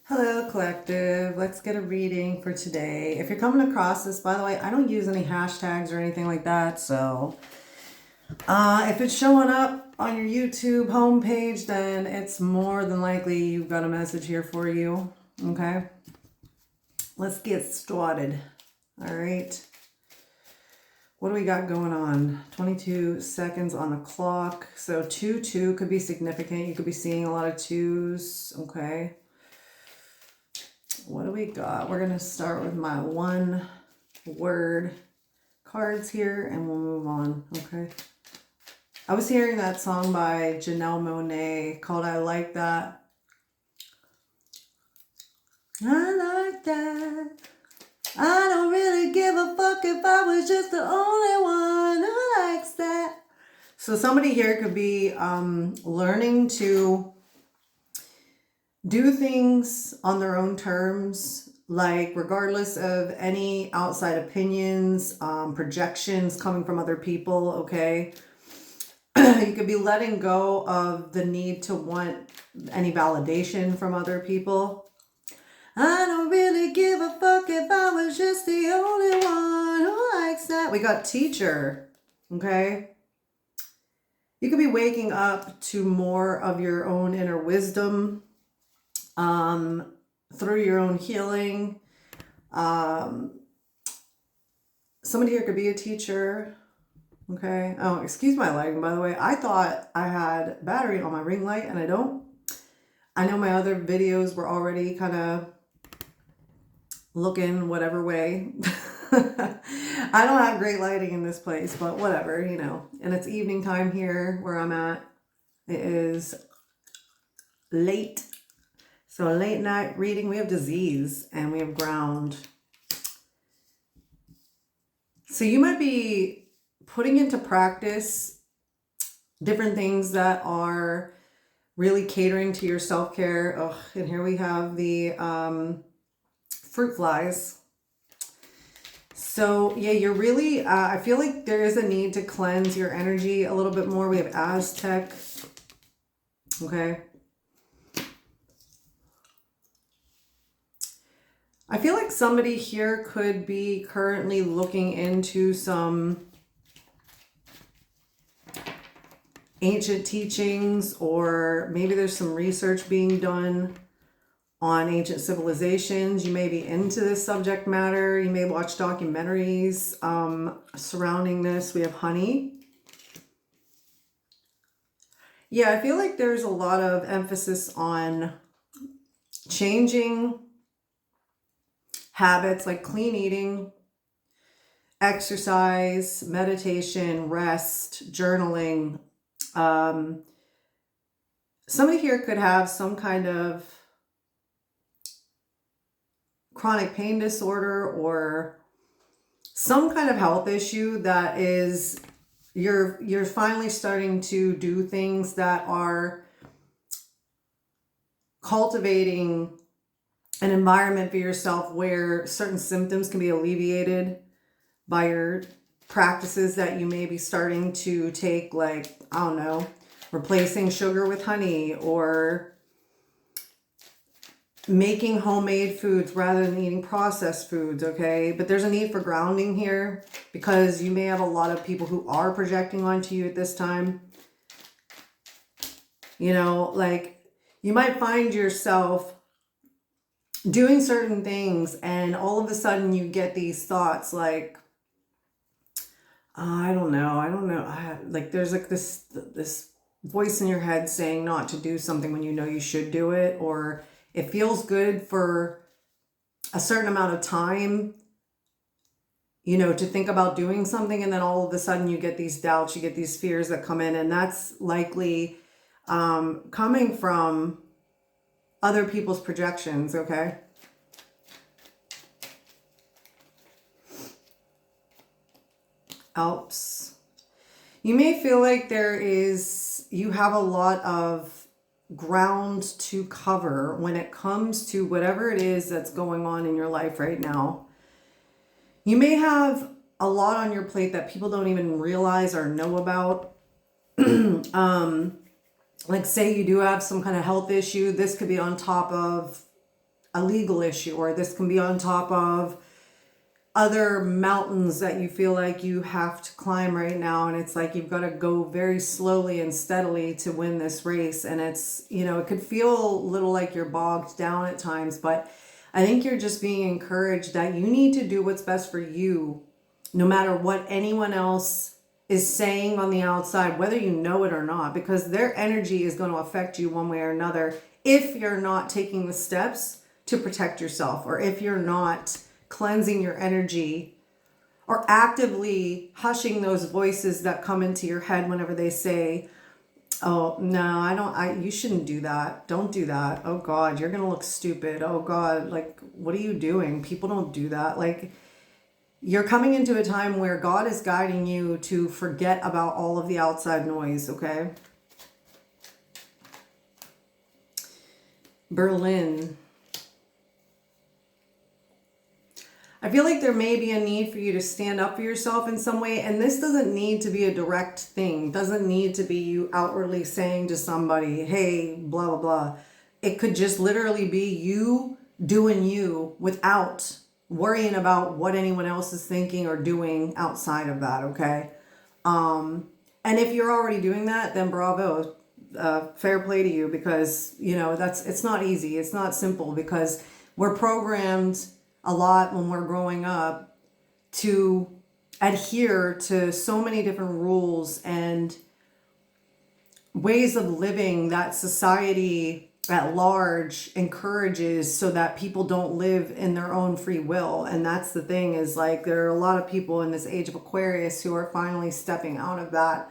Hello, collective. Let's get a reading for today. If you're coming across this, by the way, I don't use any hashtags or anything like that. So if it's showing up on your YouTube homepage, then it's more than likely you've got a message here for you. Okay. Let's get started. All right. What do we got going on? 22 seconds on the clock. So 2-2 could be significant. You could be seeing a lot of twos. Okay. What do we got? We're going to start with my one word cards here and we'll move on. Okay. I was hearing that song by Janelle Monáe called I Like That. I like that. I don't really give a fuck if I was just the only one who likes that. So somebody here could be learning to do things on their own terms, like regardless of any outside opinions, projections coming from other people, okay? You could be letting go of the need to want any validation from other people. I don't really give a fuck if I was just the only one who likes that. We got teacher, okay? You could be waking up to more of your own inner wisdom through your own healing. Somebody here could be a teacher. Okay. Oh, excuse my lighting, by the way. I thought I had battery on my ring light and I don't. I know my other videos were already kind of looking whatever way. I don't have great lighting in this place, but whatever, you know. And it's evening time here where I'm at. It is late. So a late night reading. We have disease and we have ground. So you might be putting into practice different things that are really catering to your self-care. Oh, and here we have the fruit flies. So yeah, you're really, I feel like there is a need to cleanse your energy a little bit more. We have Aztec. Okay. I feel like somebody here could be currently looking into some ancient teachings, or maybe there's some research being done on ancient civilizations. You may be into this subject matter. You may watch documentaries surrounding this. We have honey. Yeah, I feel like there's a lot of emphasis on changing habits like clean eating, exercise, meditation, rest, journaling. Somebody here could have some kind of chronic pain disorder or some kind of health issue that is you're finally starting to do things that are cultivating an environment for yourself where certain symptoms can be alleviated by your practices that you may be starting to take, like, I don't know, replacing sugar with honey or making homemade foods rather than eating processed foods, okay? But there's a need for grounding here because you may have a lot of people who are projecting onto you at this time. You know, like you might find yourself doing certain things and all of a sudden you get these thoughts like, I don't know. Like there's like this voice in your head saying not to do something when you know you should do it, or it feels good for a certain amount of time, you know, to think about doing something, and then all of a sudden you get these doubts, you get these fears that come in, and that's likely coming from other people's projections, okay? Alps. You may feel like you have a lot of ground to cover when it comes to whatever it is that's going on in your life right now. You may have a lot on your plate that people don't even realize or know about. Like say you do have some kind of health issue. This could be on top of a legal issue, or this can be on top of other mountains that you feel like you have to climb right now, and it's like you've got to go very slowly and steadily to win this race. And it's, you know, it could feel a little like you're bogged down at times, but I think you're just being encouraged that you need to do what's best for you, no matter what anyone else is saying on the outside, whether you know it or not, because their energy is going to affect you one way or another if you're not taking the steps to protect yourself, or if you're not cleansing your energy, or actively hushing those voices that come into your head whenever they say, oh no, you shouldn't do that, don't do that, oh god, you're gonna look stupid, oh god, like what are you doing, people don't do that. Like, you're coming into a time where God is guiding you to forget about all of the outside noise, okay? Berlin. I feel like there may be a need for you to stand up for yourself in some way. And this doesn't need to be a direct thing. Doesn't need to be you outwardly saying to somebody, hey, blah, blah, blah. It could just literally be you doing you without worrying about what anyone else is thinking or doing outside of that, okay? And if you're already doing that, then bravo. Fair play to you, because, you know, it's not easy. It's not simple, because we're programmed a lot when we're growing up to adhere to so many different rules and ways of living that society at large encourages, so that people don't live in their own free will. And that's the thing, is like there are a lot of people in this age of Aquarius who are finally stepping out of that,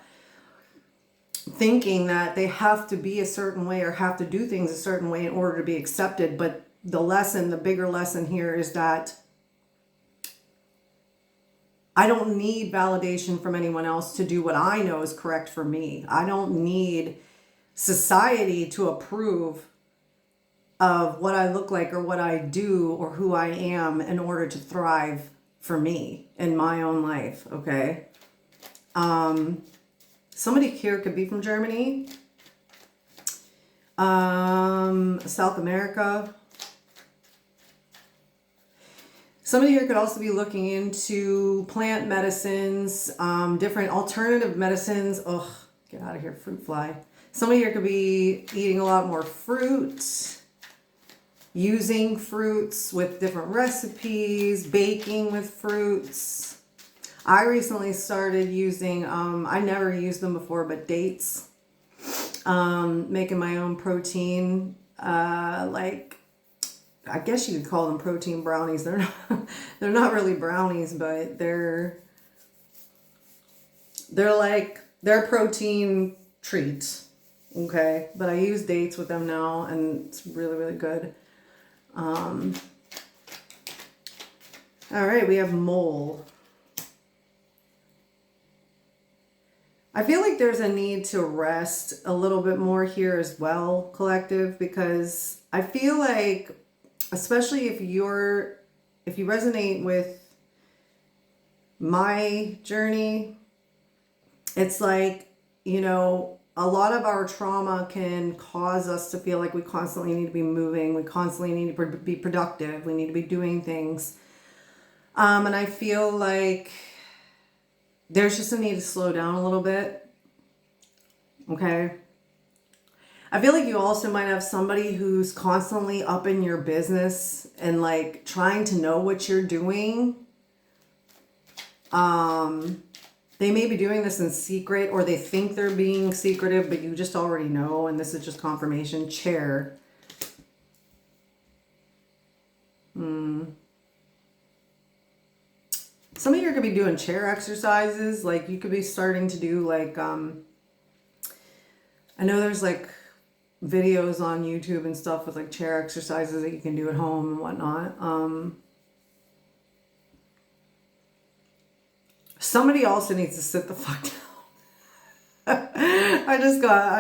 thinking that they have to be a certain way or have to do things a certain way in order to be accepted. But the bigger lesson here is that I don't need validation from anyone else to do what I know is correct for me. I don't need society to approve of what I look like or what I do or who I am in order to thrive for me in my own life, okay? Somebody here could be from Germany, South America. Somebody here could also be looking into plant medicines, different alternative medicines. Ugh, get out of here, fruit fly. Somebody here could be eating a lot more fruit, using fruits with different recipes, baking with fruits. I recently started using, I never used them before, but dates, making my own protein, like, I guess you could call them protein brownies. They're not really brownies, but they're protein treats. Okay. But I use dates with them now, and it's really, really good. All right. We have mole. I feel like there's a need to rest a little bit more here as well, collective, because I feel like, especially if you resonate with my journey, it's like, you know, a lot of our trauma can cause us to feel like we constantly need to be moving. We constantly need to be productive. We need to be doing things. And I feel like there's just a need to slow down a little bit. Okay. I feel like you also might have somebody who's constantly up in your business and like trying to know what you're doing. They may be doing this in secret, or they think they're being secretive, but you just already know. And this is just confirmation. Chair. Some of you could be doing chair exercises. Like you could be starting to do like, I know there's like videos on YouTube and stuff with like chair exercises that you can do at home and whatnot. Somebody also needs to sit the fuck down. I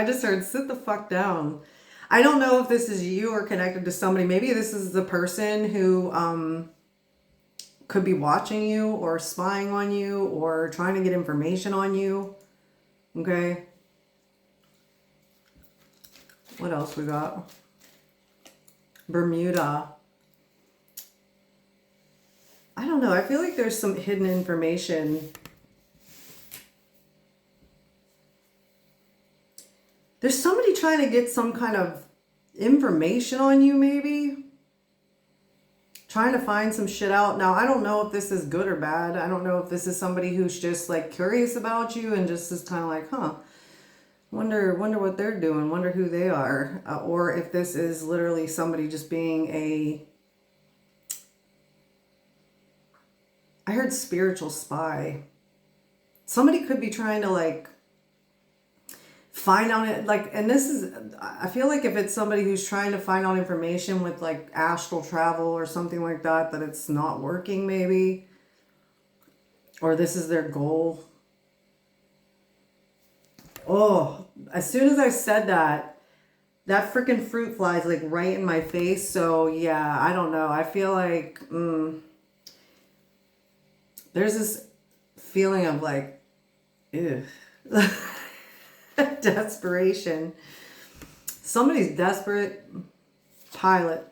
just heard sit the fuck down. I don't know if this is you or connected to somebody. Maybe this is the person who could be watching you or spying on you or trying to get information on you. Okay. What else we got? Bermuda. know. I feel like there's some hidden information. There's somebody trying to get some kind of information on you, maybe. Trying to find some shit out. Now, I don't know if this is good or bad. I don't know if this is somebody who's just like curious about you and just is kind of like, huh, wonder what they're doing, wonder who they are. Or if this is literally somebody just being I heard spiritual spy. Somebody could be trying to like find out it, like, and this is, I feel like if it's somebody who's trying to find out information with like astral travel or something like that, that it's not working maybe, or this is their goal. Oh, as soon as I said that, that freaking fruit flies like right in my face. So yeah, I don't know. I feel like there's this feeling of like, ew. Desperation. Somebody's desperate. Pilot.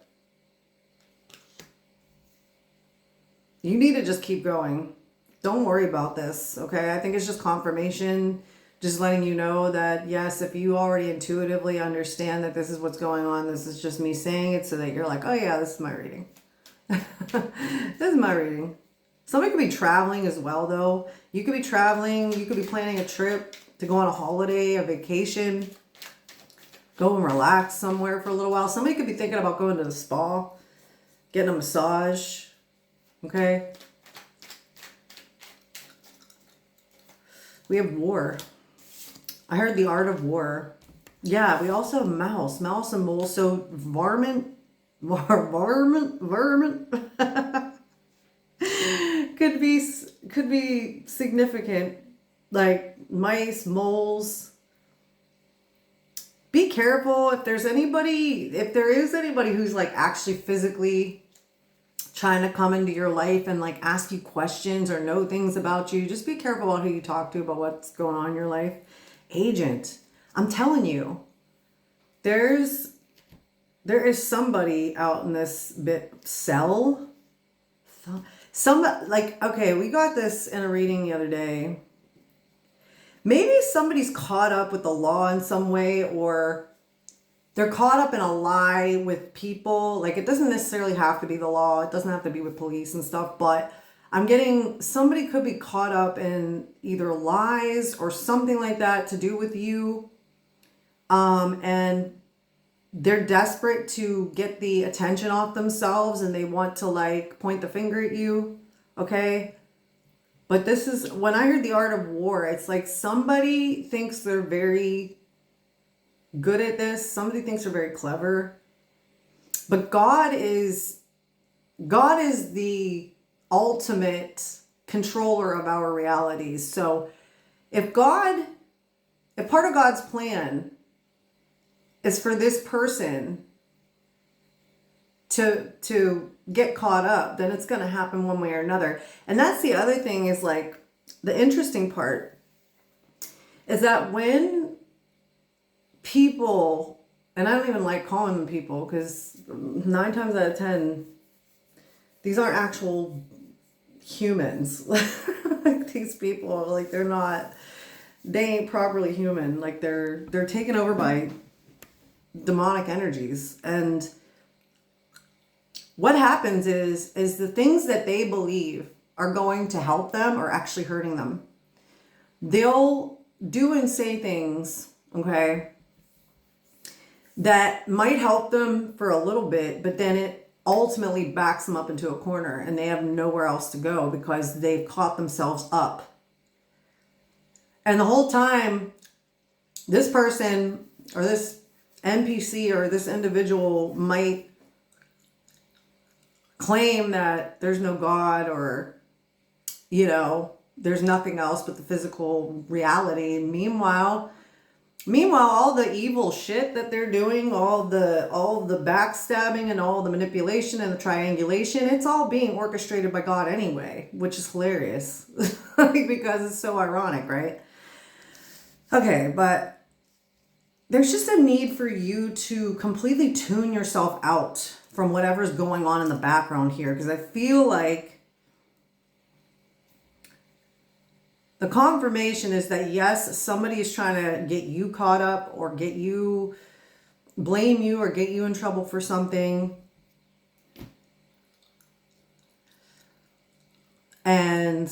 You need to just keep going. Don't worry about this, okay? I think it's just confirmation. Just letting you know that, yes, if you already intuitively understand that this is what's going on, this is just me saying it so that you're like, oh yeah, this is my reading. This is my reading. Somebody could be traveling as well, though. You could be traveling. You could be planning a trip to go on a holiday, a vacation, go and relax somewhere for a little while. Somebody could be thinking about going to the spa, getting a massage, okay? We have war. I heard the art of war. Yeah, we also have mouse and mole. So varmint could be significant. Like mice, moles. Be careful if there is anybody who's like actually physically trying to come into your life and like ask you questions or know things about you. Just be careful about who you talk to, about what's going on in your life. Agent, I'm telling you, there is somebody out in this cell. Somebody, like, okay, we got this in a reading the other day. Maybe somebody's caught up with the law in some way, or they're caught up in a lie with people. Like, it doesn't necessarily have to be the law. It doesn't have to be with police and stuff, but I'm getting somebody could be caught up in either lies or something like that to do with you. And they're desperate to get the attention off themselves and they want to like point the finger at you. Okay. But this is, when I heard the art of war, it's like somebody thinks they're very good at this. Somebody thinks they're very clever. But God is the ultimate controller of our realities. So if part of God's plan is for this person to get caught up, then it's going to happen one way or another. And that's the other thing, is like the interesting part is that when people, and I don't even like calling them people, because 9 times out of 10 these aren't actual humans. Like, these people, like, they ain't properly human. Like, they're taken over by demonic energies. And what happens is the things that they believe are going to help them are actually hurting them. They'll do and say things, okay, that might help them for a little bit, but then it ultimately backs them up into a corner and they have nowhere else to go because they've caught themselves up. And the whole time, this person or this NPC or this individual might claim that there's no God, or, you know, there's nothing else but the physical reality. Meanwhile, all the evil shit that they're doing, all the backstabbing and all the manipulation and the triangulation, it's all being orchestrated by God anyway, which is hilarious because it's so ironic, right? Okay, but there's just a need for you to completely tune yourself out from whatever's going on in the background here, because I feel like The confirmation is that yes, somebody is trying to get you caught up or get you, blame you or get you in trouble for something. And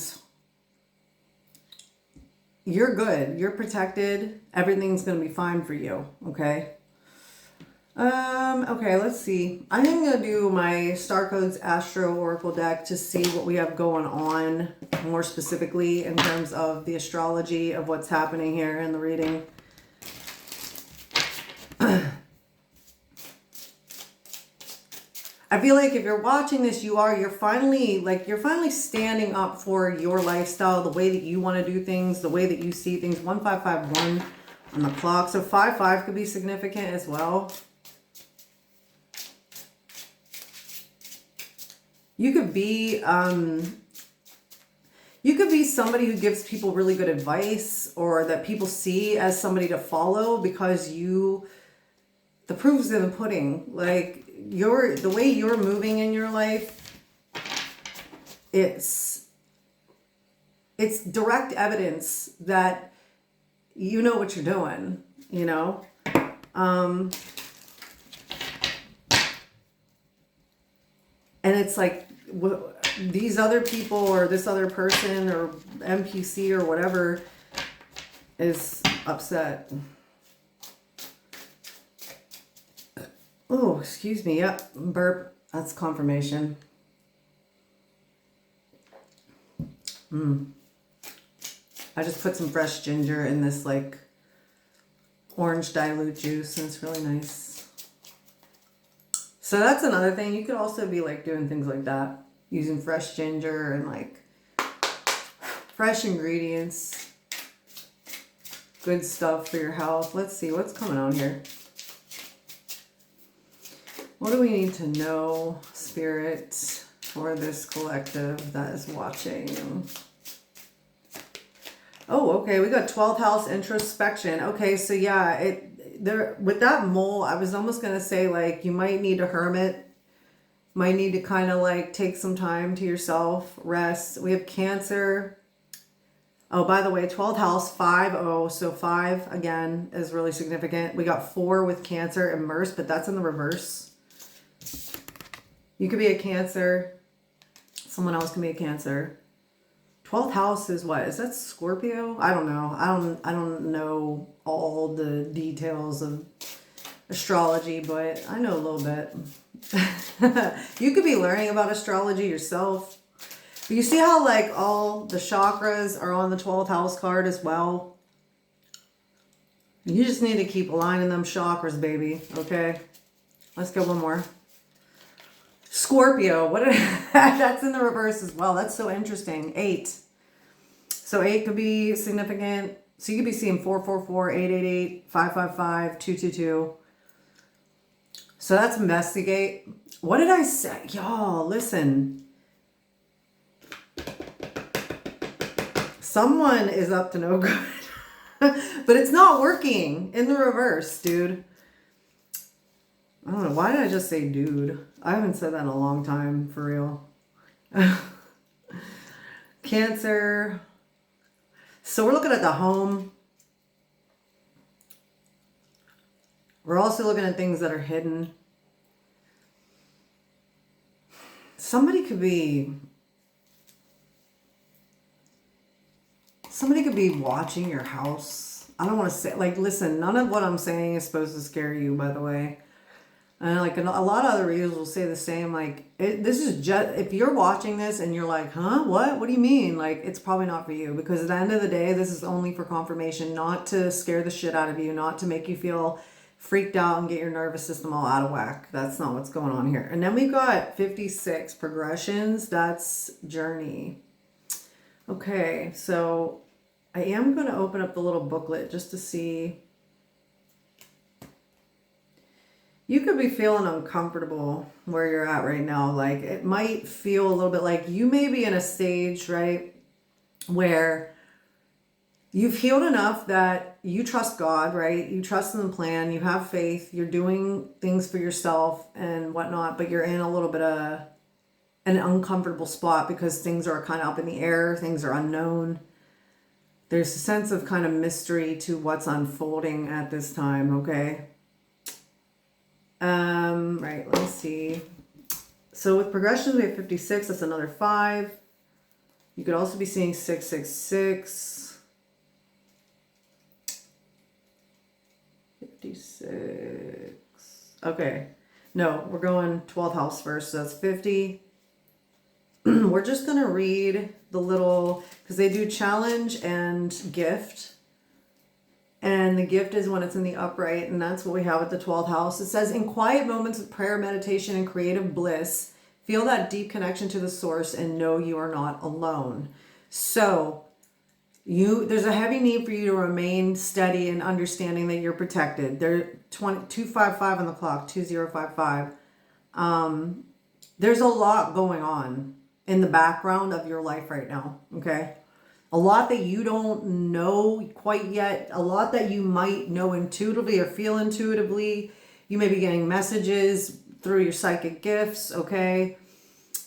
you're good. You're protected. Everything's going to be fine for you. Okay. Okay, let's see. I think I'm going to do my Star Codes Astro Oracle deck to see what we have going on more specifically in terms of the astrology of what's happening here in the reading. I feel like if you're watching this, you're finally standing up for your lifestyle, the way that you want to do things, the way that you see things. 1551 on the clock. So 55 could be significant as well. You could be somebody who gives people really good advice, or that people see as somebody to follow because the proof's in the pudding. Like the way you're moving in your life, it's direct evidence that you know what you're doing, you know? And it's like these other people or this other person or NPC or whatever is upset. Oh, excuse me. Yep. Burp. That's confirmation. I just put some fresh ginger in this like orange dilute juice, and it's really nice. So that's another thing. You could also be like doing things like that, using fresh ginger and like fresh ingredients, good stuff for your health. Let's see what's coming on here. What do we need to know, Spirit, for this collective that is watching? Oh, okay. We got 12th house introspection. Okay, so yeah, with that mole, I was almost going to say like you might need a hermit, might need to kind of like take some time to yourself, rest. We have Cancer. Oh, by the way, 12th house, 5-0. So 5 again is really significant. We got 4 with Cancer immersed, but that's in the reverse. You could be a Cancer. Someone else can be a Cancer. 12th house is what? Is that Scorpio? I don't know. I don't know all the details of astrology, but I know a little bit. You could be learning about astrology yourself. But you see how like all the chakras are on the 12th house card as well? You just need to keep aligning them chakras, baby. Okay? Let's go one more. Scorpio, that's in the reverse as well. That's so interesting. 8. So 8 could be significant. So you could be seeing 444, 888, 555, 222. So that's investigate. What did I say? Y'all, listen. Someone is up to no good. But it's not working in the reverse, dude. I don't know. Why did I just say dude? I haven't said that in a long time, for real. Cancer. So we're looking at the home. We're also looking at things that are hidden. Somebody could be watching your house. I don't want to say, like, listen, none of what I'm saying is supposed to scare you, by the way. And like a lot of other readers will say the same. Like, this is just, if you're watching this and you're like, huh, what do you mean? Like, it's probably not for you, because at the end of the day, this is only for confirmation, not to scare the shit out of you, not to make you feel freaked out and get your nervous system all out of whack. That's not what's going on here. And then we've got 56 progressions. That's journey. Okay, so I am going to open up the little booklet just to see. You could be feeling uncomfortable where you're at right now. Like, it might feel a little bit like you may be in a stage, right, where you've healed enough that you trust God, right? You trust in the plan. You have faith. You're doing things for yourself and whatnot, but you're in a little bit of an uncomfortable spot because things are kind of up in the air. Things are unknown. There's a sense of kind of mystery to what's unfolding at this time, okay? Right, let me see. So with progressions, we have 56, that's another 5. You could also be seeing 666. 56. Okay. No, we're going 12th house first, so that's 50. We're just going to read the little, because they do challenge and gift. And the gift is when it's in the upright, and that's what we have at the 12th house. It says, in quiet moments of prayer, meditation, and creative bliss, feel that deep connection to the source and know you are not alone. So there's a heavy need for you to remain steady and understanding that you're protected. There 255 on the clock, 2055. There's a lot going on in the background of your life right now, okay? A lot that you don't know quite yet, a lot that you might know intuitively or feel intuitively. You may be getting messages through your psychic gifts, okay?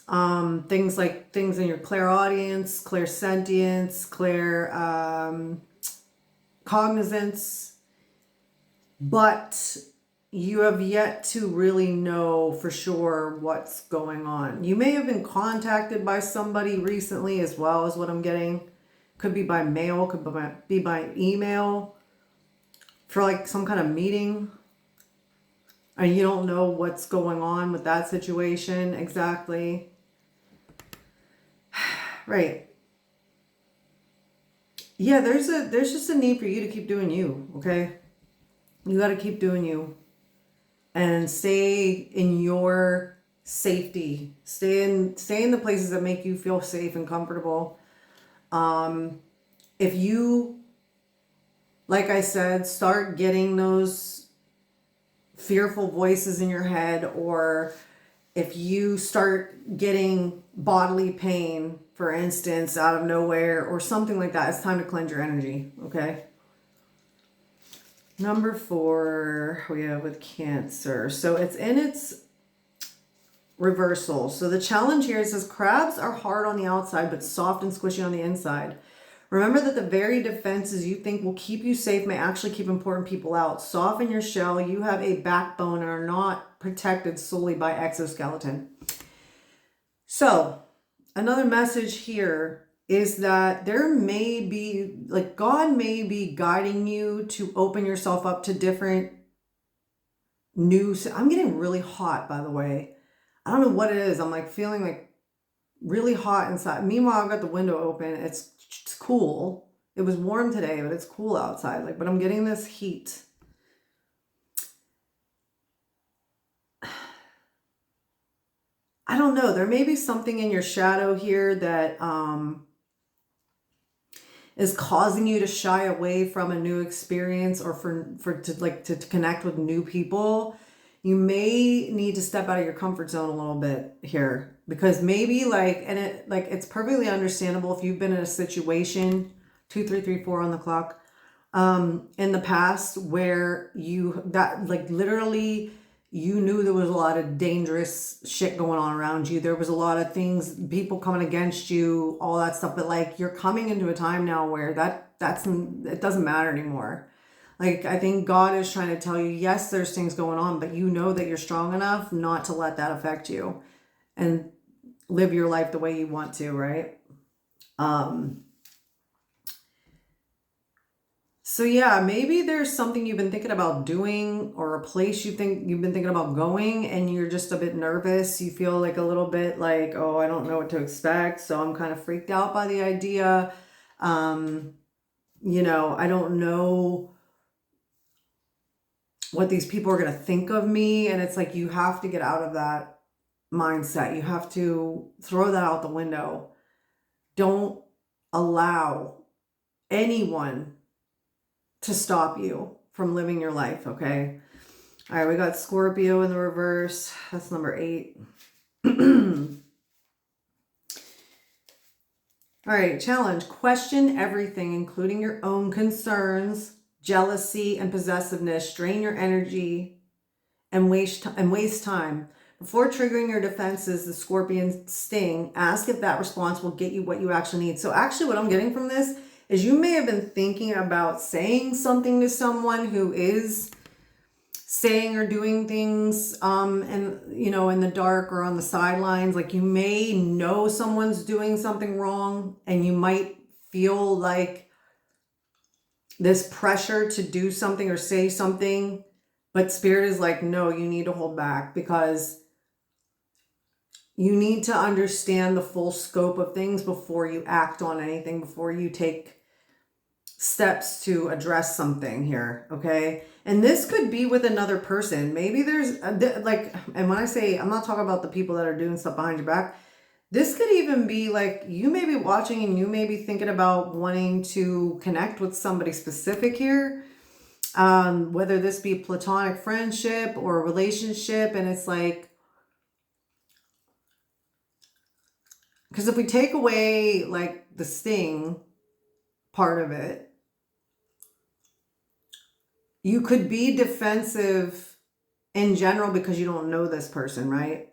Things in your clairaudience, clairsentience, cognizance, but you have yet to really know for sure what's going on. You may have been contacted by somebody recently as well, is what I'm getting. Could be by mail, could be by email for like some kind of meeting. And you don't know what's going on with that situation exactly. Right. Yeah, there's just a need for you to keep doing you, okay? You got to keep doing you and stay in your safety. Stay in the places that make you feel safe and comfortable. If you, like I said, start getting those fearful voices in your head, or if you start getting bodily pain, for instance, out of nowhere or something like that, it's time to cleanse your energy, okay? Number 4, we have with Cancer. So it's in its reversal. So the challenge here, it says, crabs are hard on the outside, but soft and squishy on the inside. Remember that the very defenses you think will keep you safe may actually keep important people out. Soften your shell. You have a backbone and are not protected solely by exoskeleton. So another message here is that there may be, like, God may be guiding you to open yourself up to different new, I'm getting really hot, by the way. I don't know what it is. I'm like feeling like really hot inside. Meanwhile, I've got the window open. It's cool. It was warm today, but it's cool outside. Like, but I'm getting this heat. I don't know. There may be something in your shadow here that is causing you to shy away from a new experience, or to connect with new people. You may need to step out of your comfort zone a little bit here, because maybe it's perfectly understandable if you've been in a situation, 2334 on the clock, in the past where literally you knew there was a lot of dangerous shit going on around you. There was a lot of things, people coming against you, all that stuff. But like, you're coming into a time now where it doesn't matter anymore. Like, I think God is trying to tell you, yes, there's things going on, but you know that you're strong enough not to let that affect you and live your life the way you want to, right? So yeah, maybe there's something you've been thinking about doing, or a place you think you've been thinking about going, and you're just a bit nervous. You feel like a little bit like, oh, I don't know what to expect, so I'm kind of freaked out by the idea. I don't know what these people are going to think of me. And it's like, you have to get out of that mindset. You have to throw that out the window. Don't allow anyone to stop you from living your life, okay? All right, we got Scorpio in the reverse. That's number 8. All right, challenge. Question everything, including your own concerns, jealousy, and possessiveness. Drain your energy and waste time. Before triggering your defenses, the scorpion sting, ask if that response will get you what you actually need. So actually what I'm getting from this is you may have been thinking about saying something to someone who is saying or doing things and in the dark or on the sidelines. Like, you may know someone's doing something wrong, and you might feel like this pressure to do something or say something, but Spirit is like, no, you need to hold back, because you need to understand the full scope of things before you act on anything, before you take steps to address something here, okay? And this could be with another person. Maybe there's and when I say, I'm not talking about the people that are doing stuff behind your back. This could even be like, you may be watching and you may be thinking about wanting to connect with somebody specific here, whether this be platonic friendship or a relationship. And it's like, because if we take away like the sting part of it, you could be defensive in general because you don't know this person, right?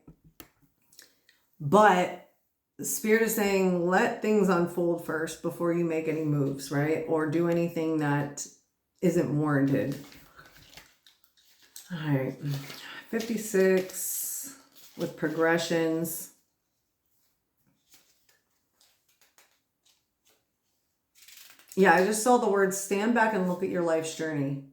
But the Spirit is saying, let things unfold first before you make any moves, right? Or do anything that isn't warranted. All right. 56 with progressions. Yeah, I just saw the word stand back and look at your life's journey.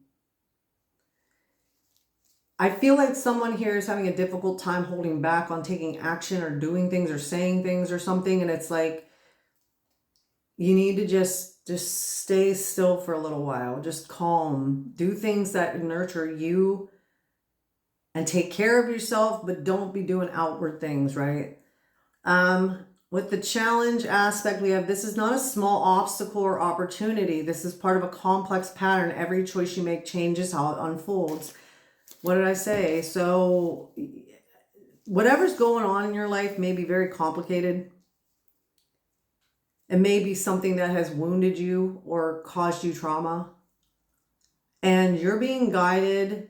I feel like someone here is having a difficult time holding back on taking action or doing things or saying things or something. And it's like, you need to just stay still for a little while. Just calm. Do things that nurture you and take care of yourself, but don't be doing outward things, right? With the challenge aspect, we have, this is not a small obstacle or opportunity. This is part of a complex pattern. Every choice you make changes how it unfolds. What did I say? So whatever's going on in your life may be very complicated. It may be something that has wounded you or caused you trauma. And you're being guided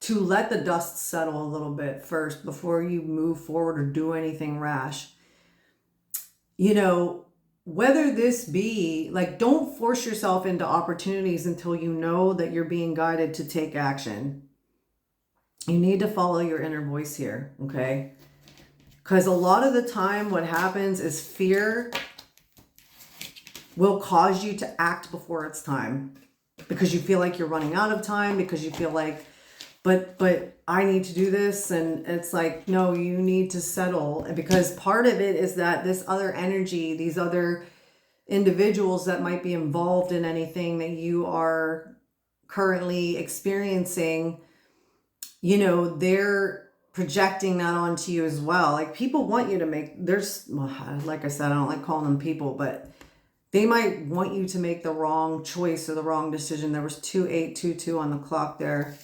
to let the dust settle a little bit first before you move forward or do anything rash. Whether this be, like, don't force yourself into opportunities until you know that you're being guided to take action. You need to follow your inner voice here, okay? Because a lot of the time what happens is fear will cause you to act before it's time. Because you feel like you're running out of time, because you feel like, but I need to do this. And it's like, no, you need to settle. And because part of it is that this other energy, these other individuals that might be involved in anything that you are currently experiencing, they're projecting that onto you as well. Like, people want you to make, like I said, I don't like calling them people, but they might want you to make the wrong choice or the wrong decision. There was 2822 on the clock there.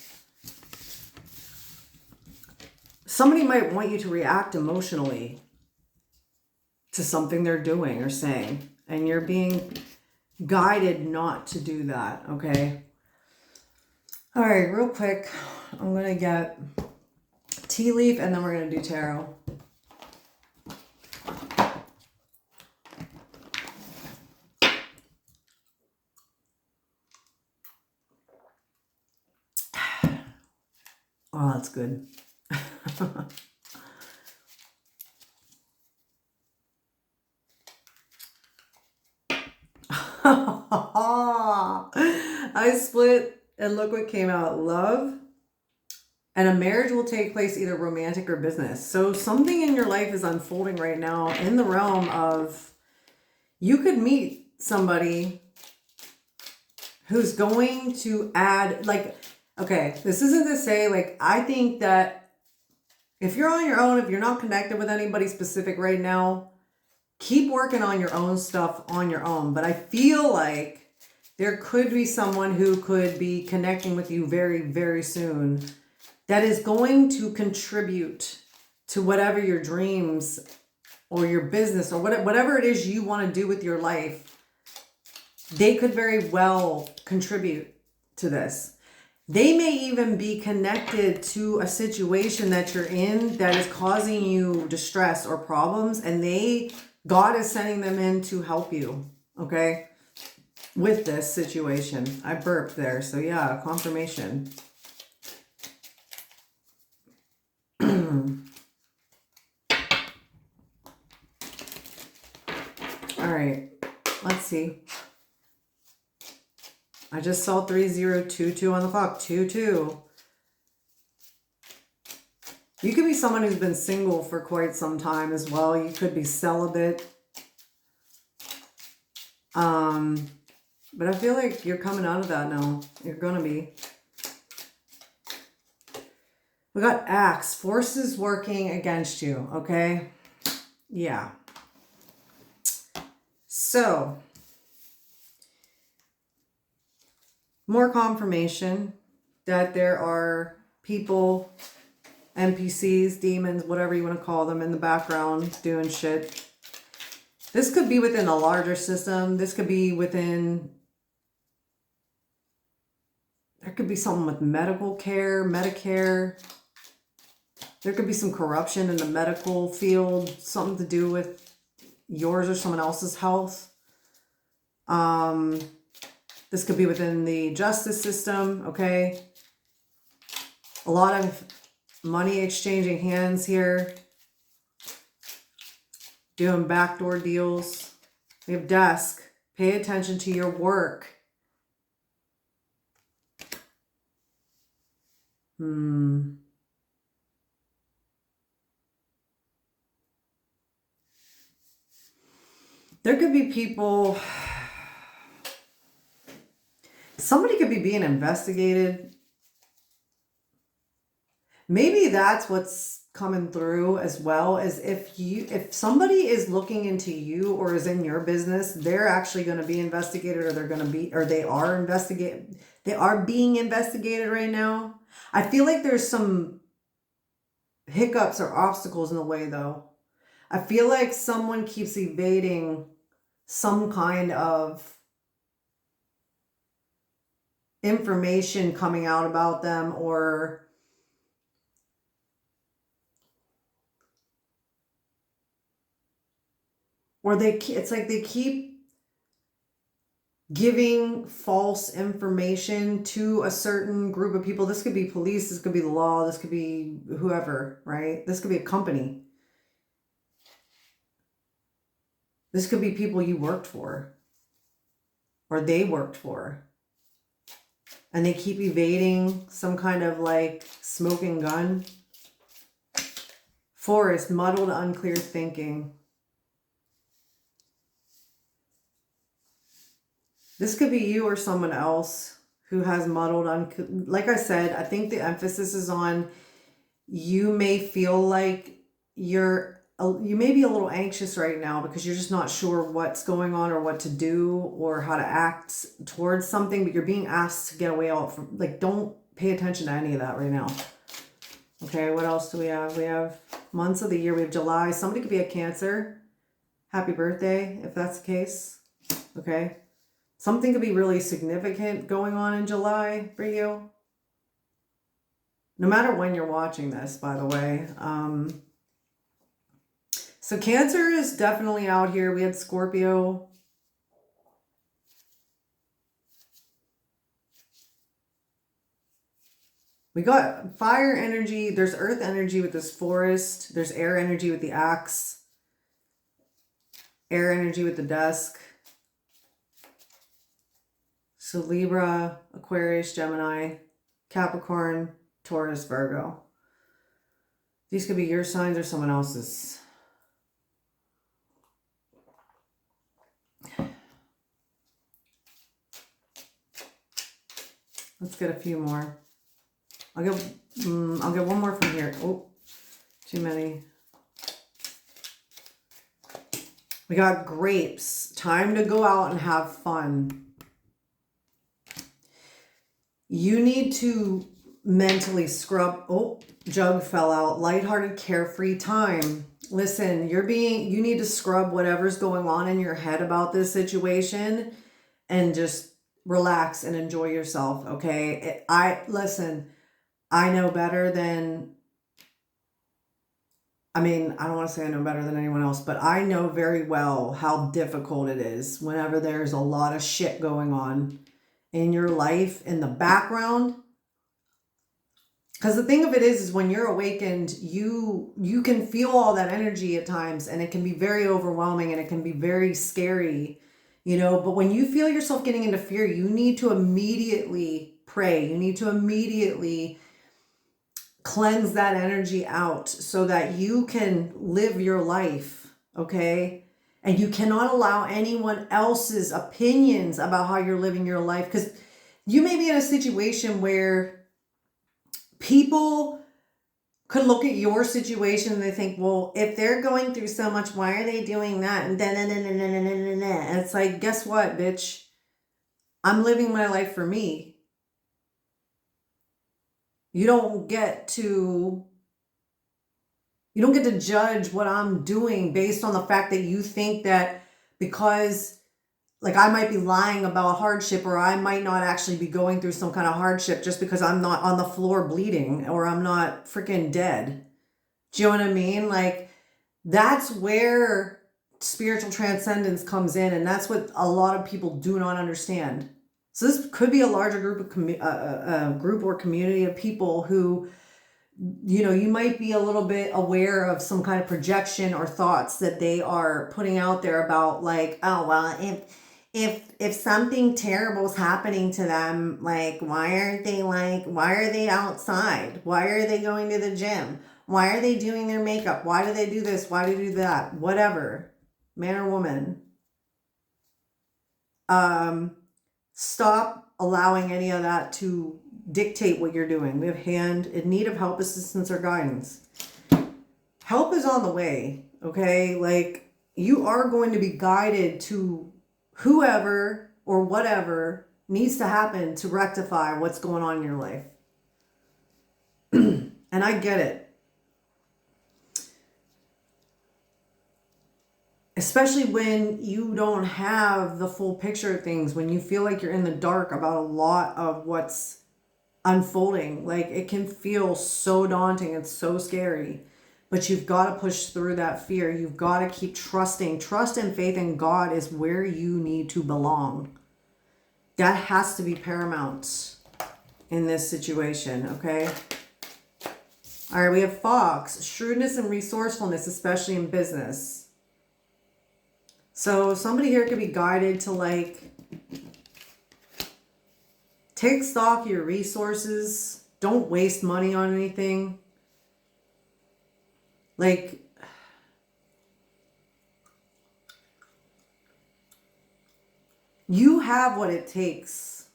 Somebody might want you to react emotionally to something they're doing or saying, and you're being guided not to do that, okay? All right, real quick, I'm going to get tea leaf and then we're going to do tarot. Oh, that's good. I split and look what came out. Love and a marriage will take place, either romantic or business. So something in your life is unfolding right now in the realm of, you could meet somebody who's going to add, like, okay, this isn't to say, like, I think that if you're on your own, if you're not connected with anybody specific right now, keep working on your own stuff on your own. But I feel like there could be someone who could be connecting with you very, very soon that is going to contribute to whatever your dreams or your business or whatever it is you want to do with your life. They could very well contribute to this. They may even be connected to a situation that you're in that is causing you distress or problems, and they God is sending them in to help you, okay, with this situation. I burped there, so yeah, confirmation. All right, let's see. I just saw 3022 on the clock. 22. You could be someone who's been single for quite some time as well. You could be celibate. But I feel like you're coming out of that now. You're gonna be. We got Axe. Forces working against you, okay? Yeah. So, more confirmation that there are people, NPCs, demons, whatever you want to call them, in the background doing shit. This could be within a larger system. This could be within... There could be something with medical care, Medicare. There could be some corruption in the medical field, something to do with yours or someone else's health. This could be within the justice system, okay? A lot of money exchanging hands here. Doing backdoor deals. We have desk. Pay attention to your work. There could be people... Somebody could be being investigated. Maybe that's what's coming through as well, as if somebody is looking into you or is in your business, they're actually going to be investigated, or they are being investigated right now. I feel like there's some hiccups or obstacles in the way though. I feel like someone keeps evading some kind of information coming out about them, or it's like they keep giving false information to a certain group of people. This could be police, this could be the law, this could be whoever, right? This could be a company. This could be people you worked for, or they worked for. And they keep evading some kind of like smoking gun. Forest, muddled, unclear thinking. This could be you or someone else who has muddled, like I said, I think the emphasis is on you may feel like you may be a little anxious right now because you're just not sure what's going on or what to do or how to act towards something, but you're being asked to get away from, like, don't pay attention to any of that right now. Okay, what else do we have? We have months of the year. We have July. Somebody could be a Cancer. Happy birthday, if that's the case. Okay. Something could be really significant going on in July for you. No matter when you're watching this, by the way. So Cancer is definitely out here. We had Scorpio. We got fire energy. There's earth energy with this forest. There's air energy with the axe. Air energy with the desk. So Libra, Aquarius, Gemini, Capricorn, Taurus, Virgo. These could be your signs or someone else's. Let's get a few more. I'll get one more from here. Oh, too many. We got grapes. Time to go out and have fun. You need to mentally scrub. Oh, jug fell out. Lighthearted, carefree time. Listen, you need to scrub whatever's going on in your head about this situation and just relax and enjoy yourself, okay? Listen, I know better than I mean, I don't want to say I know better than anyone else, but I know very well how difficult it is whenever there's a lot of shit going on in your life in the background. Because the thing of it is when you're awakened, you can feel all that energy at times, and it can be very overwhelming and it can be very scary, you know. But when you feel yourself getting into fear, you need to immediately pray. You need to immediately cleanse that energy out so that you can live your life, okay? And you cannot allow anyone else's opinions about how you're living your life, because you may be in a situation where people could look at your situation and they think, well, if they're going through so much, why are they doing that? And then, and it's like, guess what, bitch? I'm living my life for me. You don't get to judge what I'm doing based on the fact that you think that because, like, I might be lying about hardship, or I might not actually be going through some kind of hardship just because I'm not on the floor bleeding, or I'm not freaking dead. Do you know what I mean? Like, that's where spiritual transcendence comes in, and that's what a lot of people do not understand. So this could be a larger group of group or community of people who, you know, you might be a little bit aware of some kind of projection or thoughts that they are putting out there about, like, oh, well, if something terrible is happening to them, like, why are they outside? Why are they going to the gym? Why are they doing their makeup? Why do they do this? Why do they do that? Whatever, man or woman. Stop allowing any of that to dictate what you're doing. We have hand in need of help, assistance, or guidance. Help is on the way, okay? Like, you are going to be guided to whoever or whatever needs to happen to rectify what's going on in your life. And I get it. Especially when you don't have the full picture of things, when you feel like you're in the dark about a lot of what's unfolding. Like, it can feel so daunting. It's so scary. But you've got to push through that fear. You've got to keep trusting. Trust and faith in God is where you need to belong. That has to be paramount in this situation, okay? All right, we have Fox. Shrewdness and resourcefulness, especially in business. So somebody here could be guided to, like, take stock of your resources. Don't waste money on anything. Like, you have what it takes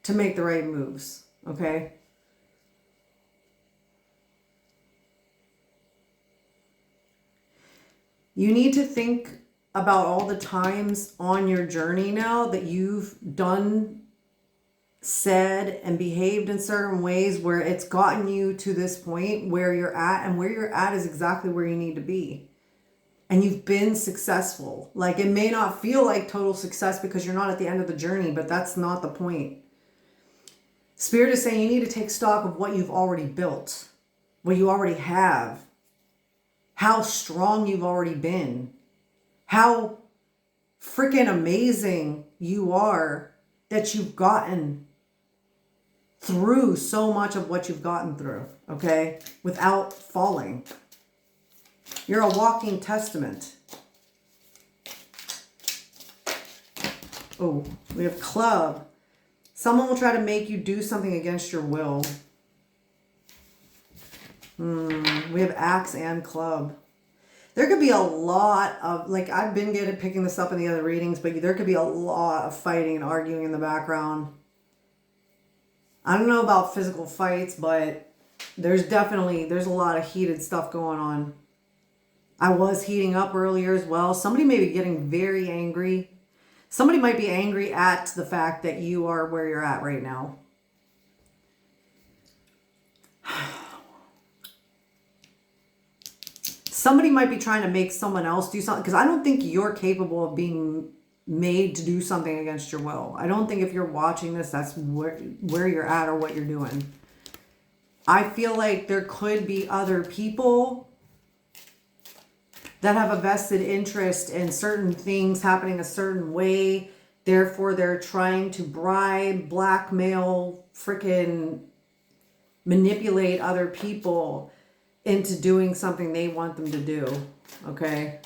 to make the right moves, okay? You need to think about all the times on your journey now that you've done, said, and behaved in certain ways where it's gotten you to this point where you're at, and where you're at is exactly where you need to be. And you've been successful. Like, it may not feel like total success because you're not at the end of the journey, but that's not the point. Spirit is saying you need to take stock of what you've already built, what you already have, how strong you've already been, how freaking amazing you are that you've gotten through so much of what you've gotten through, okay? Without falling. You're a walking testament. Oh, we have club. Someone will try to make you do something against your will. We have axe and club. There could be a lot of, like, I've been good at picking this up in the other readings, but there could be a lot of fighting and arguing in the background. I don't know about physical fights, but there's a lot of heated stuff going on. I was heating up earlier as well. Somebody may be getting very angry. Somebody might be angry at the fact that you are where you're at right now. Somebody might be trying to make someone else do something, because I don't think you're capable of being made to do something against your will. I don't think if you're watching this, that's where you're at or what you're doing. I feel like there could be other people that have a vested interest in certain things happening a certain way. Therefore, they're trying to bribe, blackmail, freaking manipulate other people into doing something they want them to do. Okay?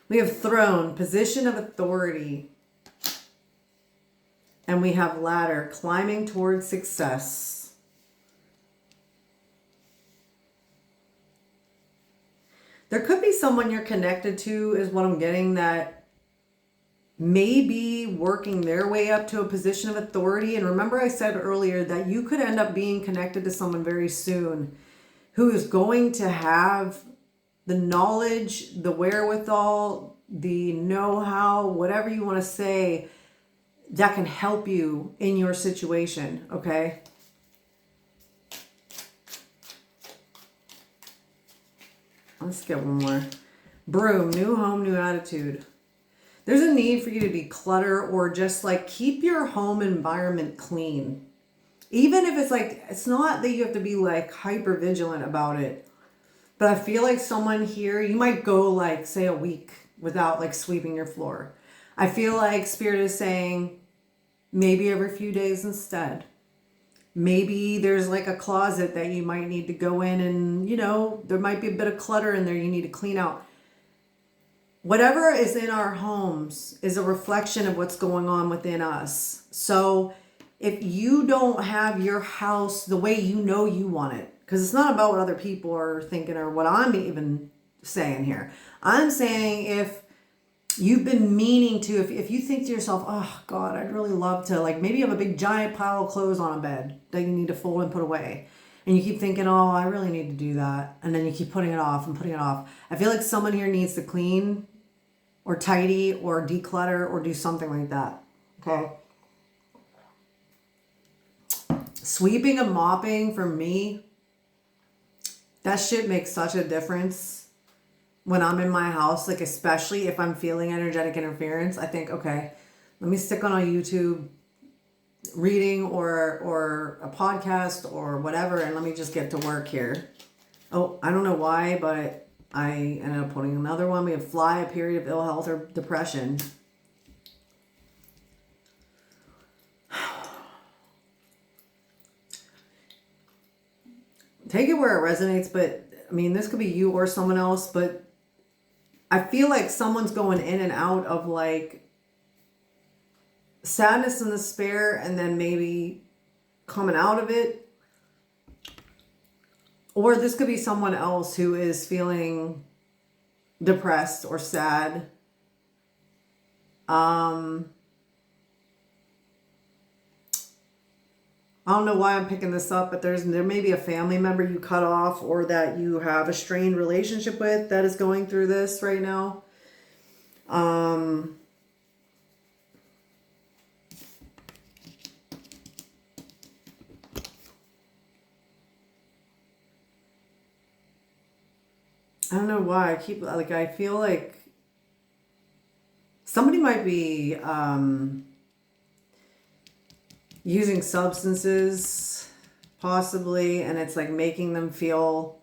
We have throne, position of authority. And we have ladder, climbing towards success. There could be someone you're connected to, is what I'm getting, that may be working their way up to a position of authority. And remember I said earlier that you could end up being connected to someone very soon who is going to have the knowledge, the wherewithal, the know-how, whatever you want to say, that can help you in your situation, okay? Let's get one more. Broom, new home, new attitude. There's a need for you to declutter or just like keep your home environment clean. Even if it's like, it's not that you have to be like hyper vigilant about it. But I feel like someone here, you might go like say a week without like sweeping your floor. I feel like Spirit is saying maybe every few days instead. Maybe there's like a closet that you might need to go in and, you know, there might be a bit of clutter in there you need to clean out. Whatever is in our homes is a reflection of what's going on within us. So if you don't have your house the way you know you want it, because it's not about what other people are thinking or what I'm even saying here. I'm saying if you've been meaning to, if you think to yourself, oh God, I'd really love to, like maybe you have a big giant pile of clothes on a bed that you need to fold and put away. And you keep thinking, oh, I really need to do that. And then you keep putting it off and putting it off. I feel like someone here needs to clean or tidy or declutter or do something like that. Okay. Sweeping and mopping for me, that shit makes such a difference when I'm in my house, like especially if I'm feeling energetic interference. I think, okay, let me stick on a YouTube reading or a podcast or whatever, and let me just get to work here. Oh, I don't know why, but I ended up putting another one. We have fly, a period of ill health or depression. Take it where it resonates, but I mean, this could be you or someone else, but I feel like someone's going in and out of like sadness and despair and then maybe coming out of it. Or this could be someone else who is feeling depressed or sad. I don't know why I'm picking this up, but there may be a family member you cut off or that you have a strained relationship with that is going through this right now. I don't know why I keep like, I feel like somebody might be using substances possibly, and it's like making them feel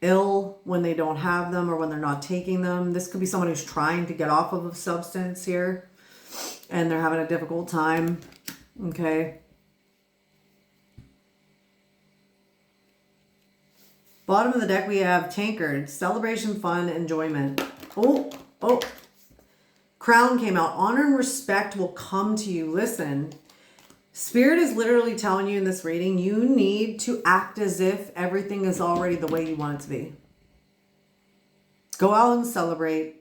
ill when they don't have them or when they're not taking them. This could be someone who's trying to get off of a substance here and they're having a difficult time. Okay. Bottom of the deck, we have tankard, celebration, fun, enjoyment. Oh. Crown came out. Honor and respect will come to you. Listen, Spirit is literally telling you in this reading, you need to act as if everything is already the way you want it to be. Go out and celebrate.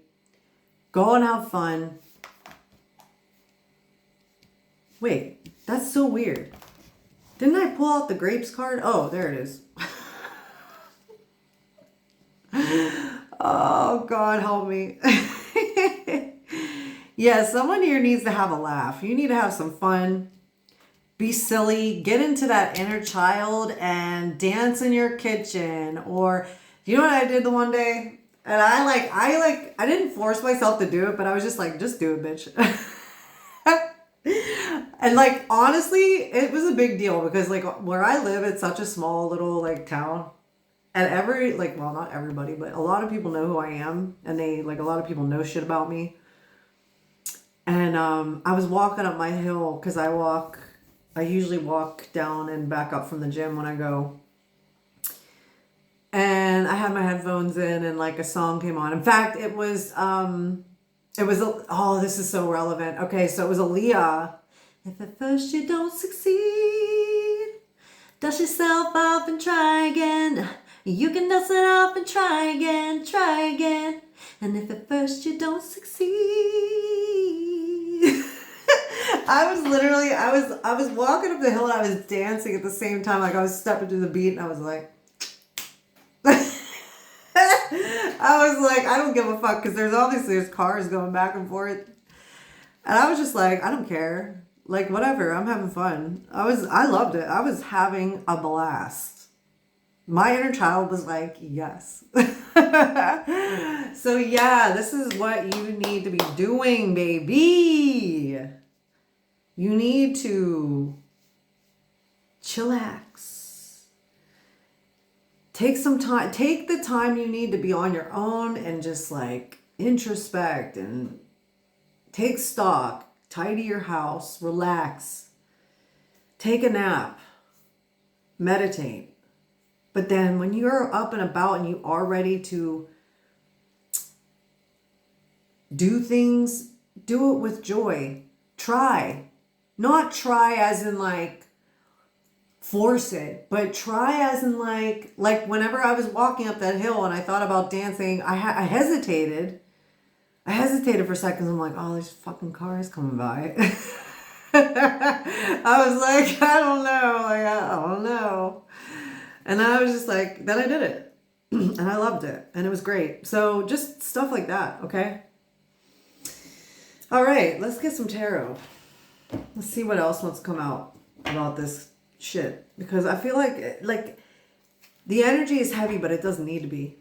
Go and have fun. Wait, that's so weird. Didn't I pull out the grapes card? Oh, there it is. Oh, God, help me. Yeah, someone here needs to have a laugh. You need to have some fun. Be silly. Get into that inner child and dance in your kitchen. Or, you know what I did the one day? And I didn't force myself to do it, but I was just like, just do it, bitch. And like, honestly, it was a big deal because like where I live, it's such a small little like town. And well, not everybody, but a lot of people know who I am, and a lot of people know shit about me. And I was walking up my hill, because I usually walk down and back up from the gym when I go. And I had my headphones in, and like a song came on. In fact, it was oh, this is so relevant. Okay, so it was Aaliyah. If at first you don't succeed, dust yourself off and try again. You can dust it off and try again, try again. And if at first you don't succeed, I was walking up the hill and I was dancing at the same time, like I was stepping to the beat, and I was like, I don't give a fuck, because there's cars going back and forth, and I was just like, I don't care, like whatever, I'm having fun. I loved it. I was having a blast. My inner child was like, yes. So yeah, this is what you need to be doing, baby. You need to chillax. Take the time you need to be on your own and just like introspect and take stock, tidy your house, relax, take a nap, meditate. But then when you're up and about and you are ready to do things, do it with joy. Try. Not try as in like force it, but try as in like whenever I was walking up that hill and I thought about dancing, I hesitated. I hesitated for seconds. I'm like, oh, there's fucking cars coming by. I was like, I don't know. And I was just like, then I did it. And I loved it. And it was great. So just stuff like that, okay? All right, let's get some tarot. Let's see what else wants to come out about this shit. Because I feel like the energy is heavy, but it doesn't need to be.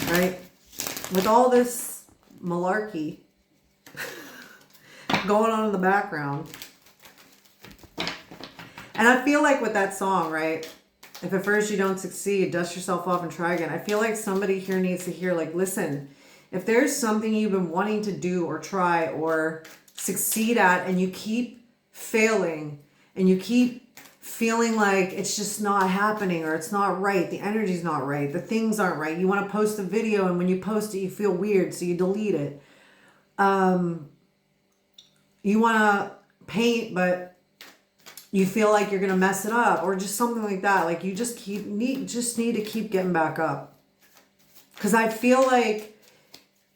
Right? With all this malarkey going on in the background. And I feel like with that song, right? If at first you don't succeed, dust yourself off and try again. I feel like somebody here needs to hear, like, listen, if there's something you've been wanting to do or try or succeed at and you keep failing and you keep feeling like it's just not happening or it's not right, the energy's not right, the things aren't right, you want to post a video and when you post it you feel weird so you delete it. You want to paint but you feel like you're going to mess it up or just something like that. Like you just need to keep getting back up. Because I feel like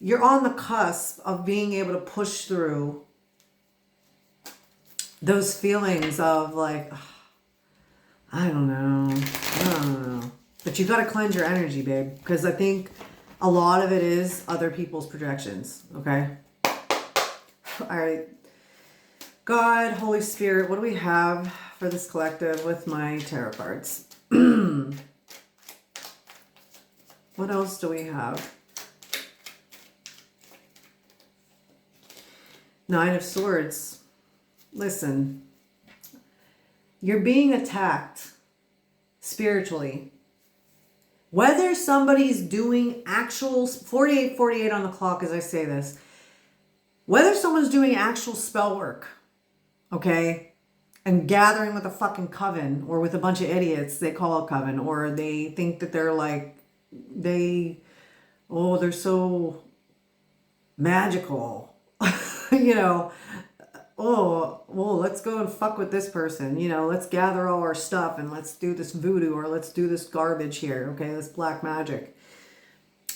you're on the cusp of being able to push through those feelings of like, I don't know. But you got to cleanse your energy, babe. Because I think a lot of it is other people's projections. Okay? All right. God, Holy Spirit, what do we have for this collective with my tarot cards? What else do we have? Nine of Swords. Listen, you're being attacked spiritually. Whether somebody's doing actual 48 on the clock as I say this, whether someone's doing actual spell work, okay, and gathering with a fucking coven or with a bunch of idiots they call a coven, or they think that they're like, they're so magical, let's go and fuck with this person, let's gather all our stuff and let's do this voodoo or let's do this garbage here, okay, this black magic.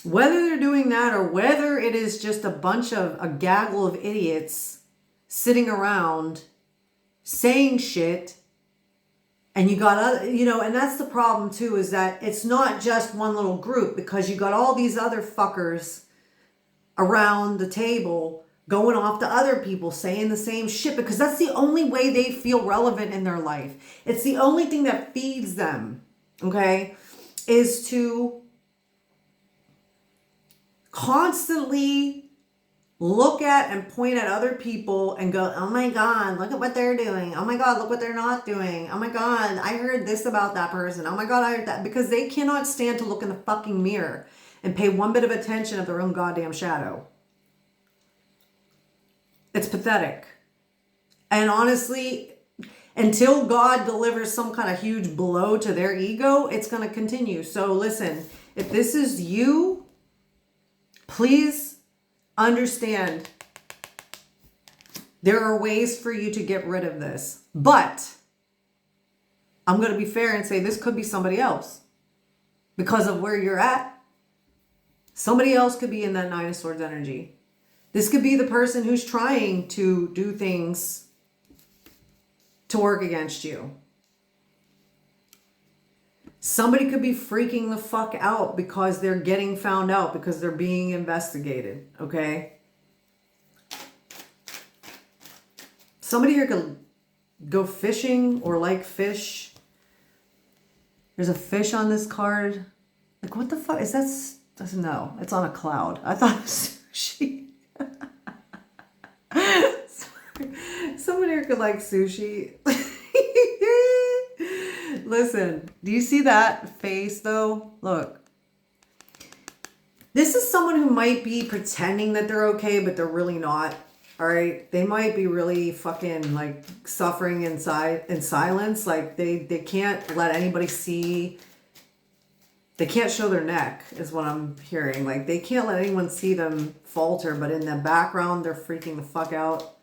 Whether they're doing that or whether it is just a gaggle of idiots sitting around saying shit, and you got other, and that's the problem too, is that it's not just one little group, because you got all these other fuckers around the table going off to other people saying the same shit, because that's the only way they feel relevant in their life. It's the only thing that feeds them, okay, is to constantly look at and point at other people and go, oh my God, look at what they're doing. Oh my God, look what they're not doing. Oh my God, I heard this about that person. Oh my God, I heard that. Because they cannot stand to look in the fucking mirror and pay one bit of attention of their own goddamn shadow. It's pathetic. And honestly, until God delivers some kind of huge blow to their ego, it's going to continue. So listen, if this is you, please understand there are ways for you to get rid of this. But I'm going to be fair and say this could be somebody else. Because of where you're at, somebody else could be in that Nine of Swords energy. This could be the person who's trying to do things to work against you. Somebody could be freaking the fuck out because they're getting found out, because they're being investigated, okay? Somebody here could go fishing or like fish. There's a fish on this card. Like, what the fuck? Is that? No, it's on a cloud. I thought it was sushi. Somebody here could like sushi. Listen, do you see that face though? Look. This is someone who might be pretending that they're okay, but they're really not. All right? They might be really fucking like suffering inside in silence. Like they can't let anybody see. They can't show their neck is what I'm hearing. Like they can't let anyone see them falter, but in the background, they're freaking the fuck out.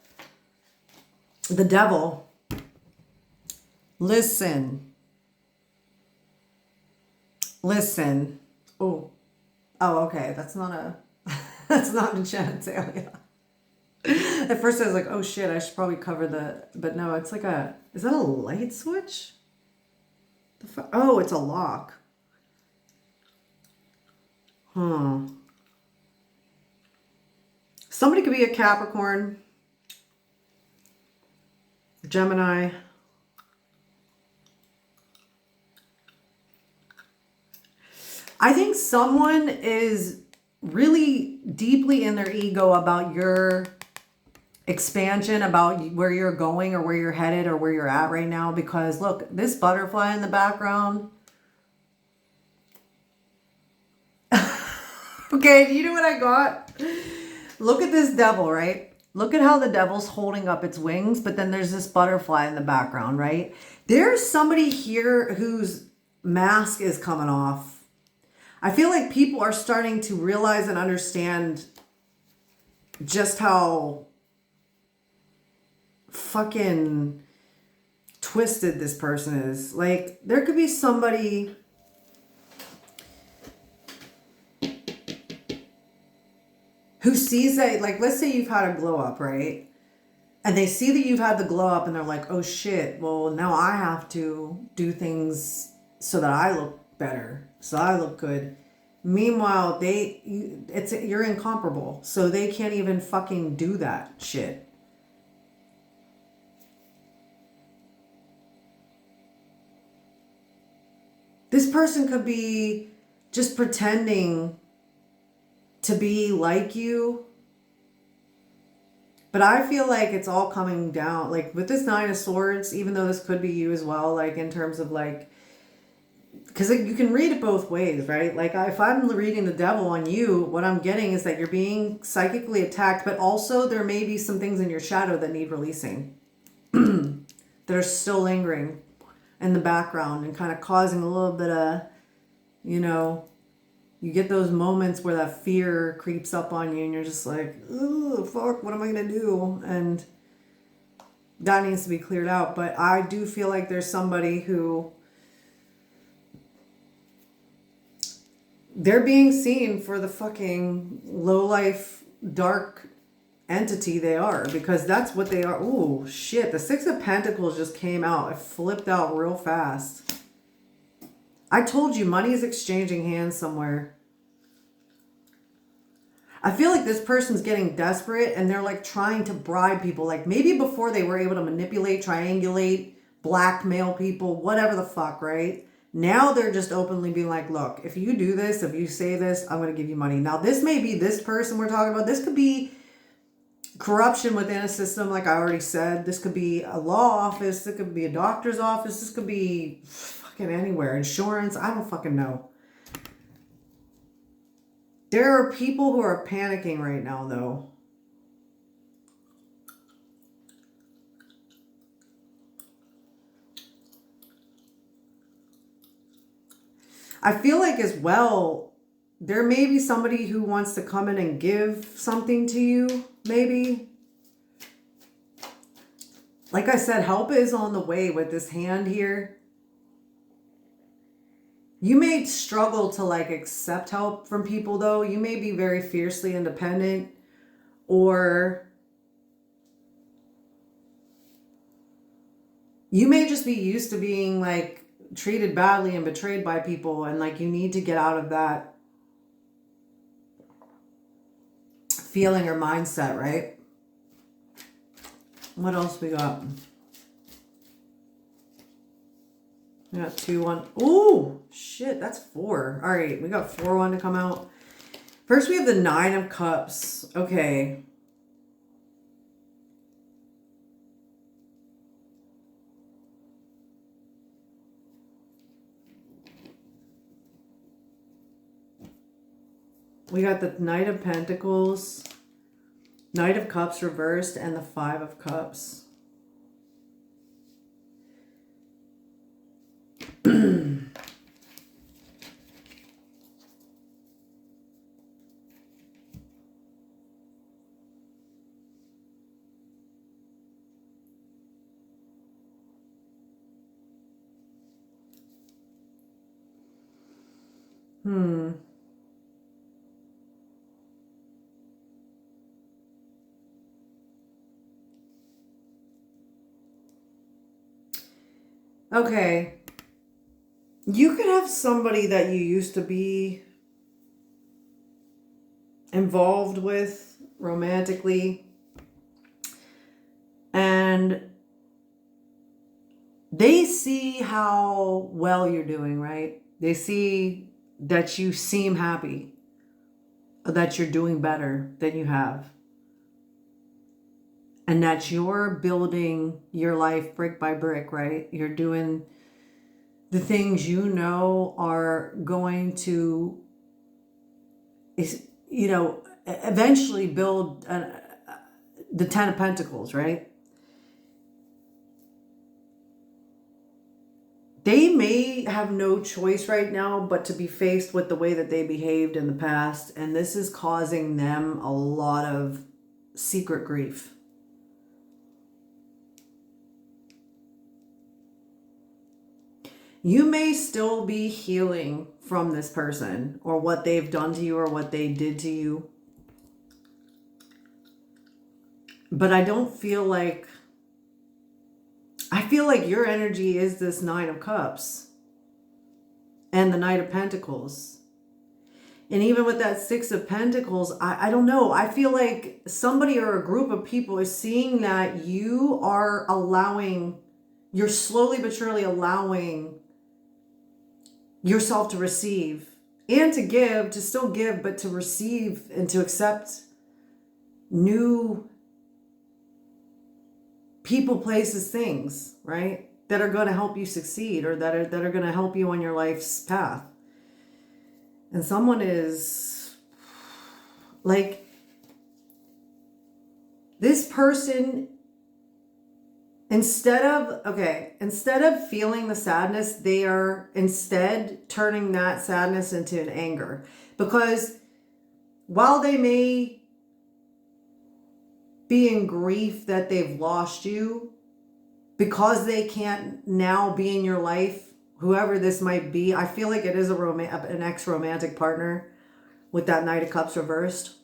The Devil. Listen. Oh, okay. That's not a genitalia. At first I was like, oh shit, I should probably cover but no, it's like is that a light switch? Oh, it's a lock. Somebody could be a Capricorn, Gemini. I think someone is really deeply in their ego about your expansion, about where you're going or where you're headed or where you're at right now. Because look, this butterfly in the background. Okay, you know what I got? Look at this devil, right? Look at how the devil's holding up its wings, but then there's this butterfly in the background, right? There's somebody here whose mask is coming off. I feel like people are starting to realize and understand just how fucking twisted this person is. Like, there could be somebody who sees that, like, let's say you've had a glow up, right? And they see that you've had the glow up and they're like, oh shit, well, now I have to do things so that I look better, so I look good. Meanwhile, you're incomparable, so they can't even fucking do that shit. This person could be just pretending to be like you, but I feel like it's all coming down, like with this Nine of Swords, even though this could be you as well, like in terms of like, because you can read it both ways, right? Like if I'm reading the Devil on you, what I'm getting is that you're being psychically attacked, but also there may be some things in your shadow that need releasing that are still lingering in the background and kind of causing a little bit of, you get those moments where that fear creeps up on you and you're just like, oh, fuck, what am I going to do? And that needs to be cleared out. But I do feel like there's somebody who they're being seen for the fucking low-life, dark entity they are, because that's what they are. Oh, shit. The Six of Pentacles just came out. It flipped out real fast. I told you, money is exchanging hands somewhere. I feel like this person's getting desperate and they're like trying to bribe people. Like maybe before they were able to manipulate, triangulate, blackmail people, whatever the fuck, right? Now they're just openly being like, look, if you do this, if you say this, I'm going to give you money. Now this may be this person we're talking about. This could be corruption within a system, like I already said. This could be a law office, it could be a doctor's office, this could be fucking anywhere. Insurance, I don't fucking know. There are people who are panicking right now, though. I feel like as well, there may be somebody who wants to come in and give something to you, maybe. Like I said, help is on the way with this hand here. You may struggle to like accept help from people, though. You may be very fiercely independent, or you may just be used to being like treated badly and betrayed by people, and like you need to get out of that feeling or mindset, right? What else we got? We got 2, 1. Ooh, shit, that's 4. All right, we got 4, 1 to come out. First, we have the 9 of Cups. Okay. We got the Knight of Pentacles, Knight of Cups reversed, and the 5 of Cups. Okay. You could have somebody that you used to be involved with romantically, and they see how well you're doing, right? They see that you seem happy, that you're doing better than you have, and that you're building your life brick by brick, right? You're doing the things you know are going to, you know, eventually build the 10 of Pentacles, right? They may have no choice right now but to be faced with the way that they behaved in the past, and this is causing them a lot of secret grief. You may still be healing from this person or what they've done to you or what they did to you. But I don't feel like, I feel like your energy is this 9 of Cups and the Knight of Pentacles. And even with that 6 of Pentacles, I don't know. I feel like somebody or a group of people is seeing that you are allowing, you're slowly but surely allowing yourself to receive and to give, to still give, but to receive and to accept new people, places, things, right? That are going to help you succeed, or that are going to help you on your life's path. And someone is like, this person, instead of feeling the sadness, they are instead turning that sadness into an anger. Because while they may be in grief that they've lost you, because they can't now be in your life, whoever this might be, I feel like it is an ex-romantic partner with that Knight of Cups reversed.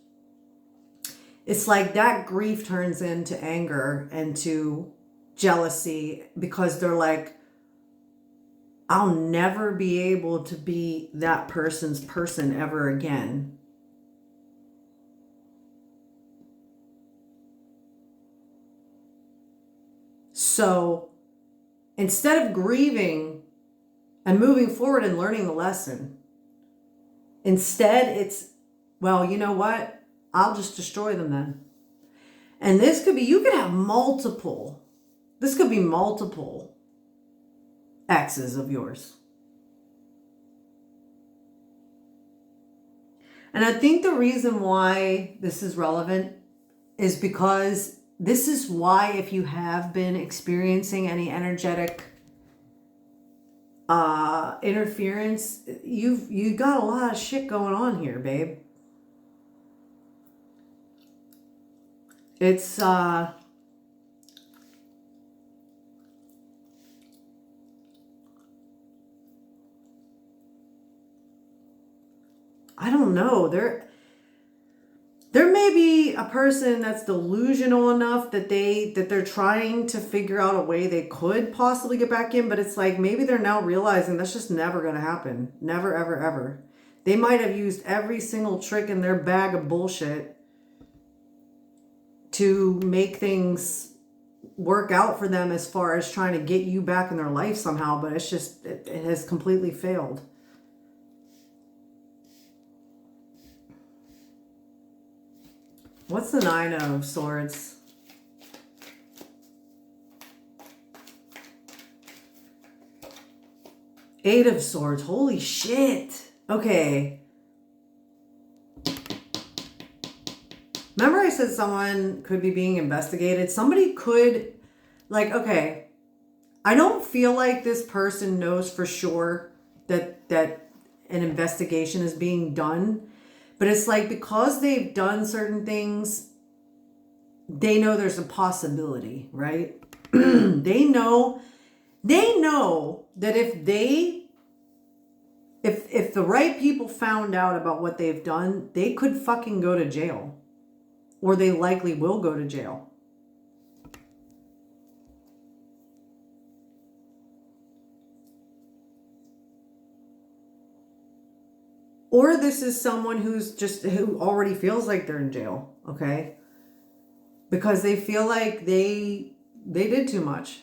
It's like that grief turns into anger and to jealousy, because they're like, I'll never be able to be that person's person ever again. So instead of grieving and moving forward and learning the lesson, instead it's, well, you know what? I'll just destroy them then. And this could be, you could have multiple. This could be multiple exes of yours. And I think the reason why this is relevant is because this is why, if you have been experiencing any energetic interference, you got a lot of shit going on here, babe. It's I don't know. There may be a person that's delusional enough that they're trying to figure out a way they could possibly get back in, but it's like maybe they're now realizing that's just never going to happen. Never, ever, ever. They might have used every single trick in their bag of bullshit to make things work out for them as far as trying to get you back in their life somehow, but it's just, it has completely failed. What's the Nine of Swords? Eight of Swords. Holy shit. Okay. Remember I said someone could be being investigated? Somebody could, like, okay, I don't feel like this person knows for sure that an investigation is being done. But it's like, because they've done certain things, they know there's a possibility, right? They know that if the right people found out about what they've done, they could fucking go to jail. Or they likely will go to jail. Or this is someone who already feels like they're in jail, okay? Because they feel like they did too much.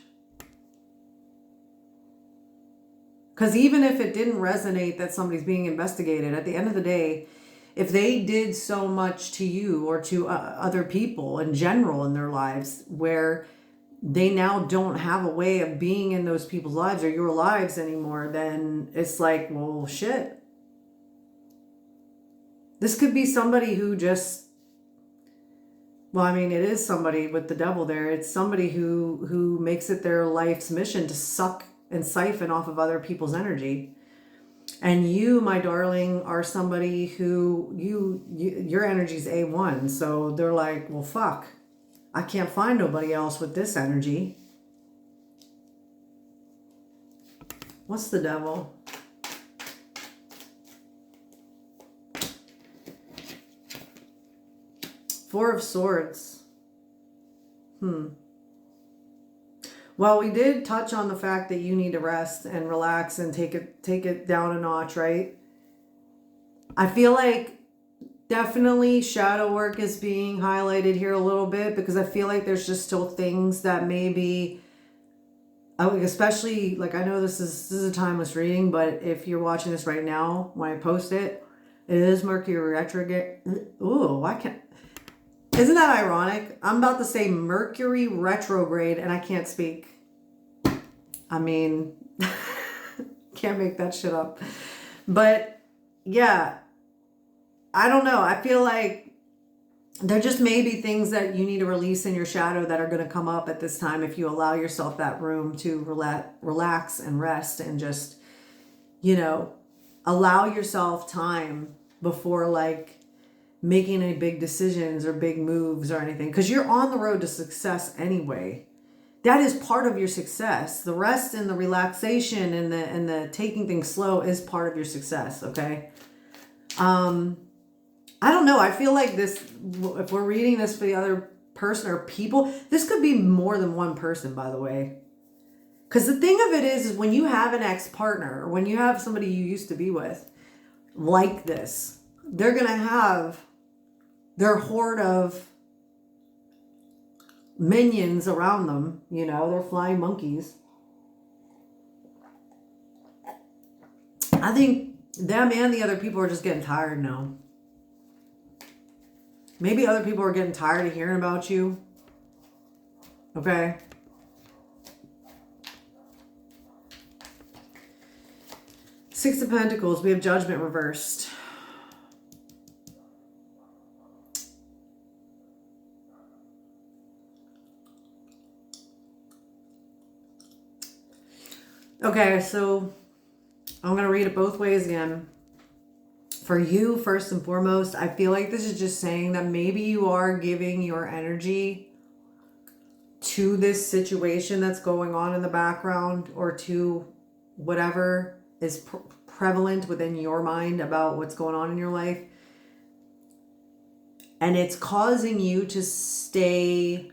Because even if it didn't resonate that somebody's being investigated, at the end of the day, if they did so much to you or to other people in general in their lives, where they now don't have a way of being in those people's lives or your lives anymore, then it's like, well, shit. This could be somebody who just, well, I mean, it is somebody with the devil there. It's somebody who makes it their life's mission to suck and siphon off of other people's energy. And you, my darling, are somebody who your energy's A1. So they're like, well, fuck, I can't find nobody else with this energy. What's the devil? Four of Swords. Well, we did touch on the fact that you need to rest and relax and take it down a notch, right? I feel like definitely shadow work is being highlighted here a little bit, because I feel like there's just still things that maybe, especially, like, I know this is a timeless reading, but if you're watching this right now when I post it, it is Mercury retrograde. Ooh, why can't... Isn't that ironic? I'm about to say Mercury retrograde and I can't speak. I mean, can't make that shit up. But yeah, I don't know. I feel like there just may be things that you need to release in your shadow that are going to come up at this time if you allow yourself that room to relax and rest and just, allow yourself time before, like, making any big decisions or big moves or anything, because you're on the road to success anyway. That is part of your success. The rest and the relaxation and the taking things slow is part of your success. Okay. I don't know. I feel like this, if we're reading this for the other person or people, this could be more than one person, by the way. Because the thing of it is when you have an ex-partner or when you have somebody you used to be with like this, they're going to have their horde of minions around them, they're flying monkeys. I think them and the other people are just getting tired now. Maybe other people are getting tired of hearing about you. Okay? Six of Pentacles, we have Judgment reversed. Okay, so I'm going to read it both ways again. For you, first and foremost, I feel like this is just saying that maybe you are giving your energy to this situation that's going on in the background, or to whatever is prevalent within your mind about what's going on in your life. And it's causing you to stay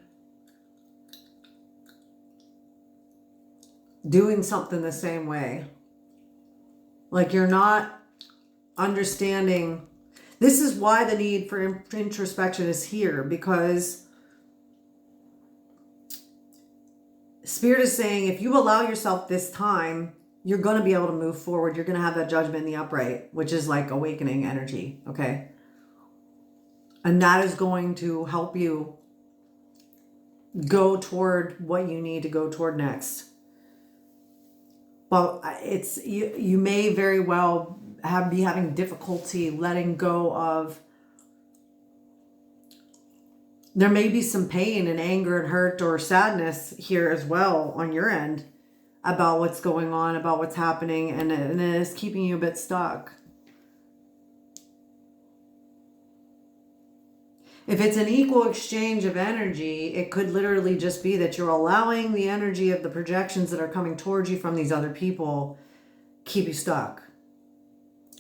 doing something the same way. Like you're not understanding. This is why the need for introspection is here, because Spirit is saying if you allow yourself this time, you're going to be able to move forward. You're going to have that judgment in the upright, which is like awakening energy. Okay. And that is going to help you go toward what you need to go toward next. But it's you may very well be having difficulty letting go of. There may be some pain and anger and hurt or sadness here as well on your end about what's going on, about what's happening, and it is keeping you a bit stuck. If it's an equal exchange of energy, it could literally just be that you're allowing the energy of the projections that are coming towards you from these other people keep you stuck.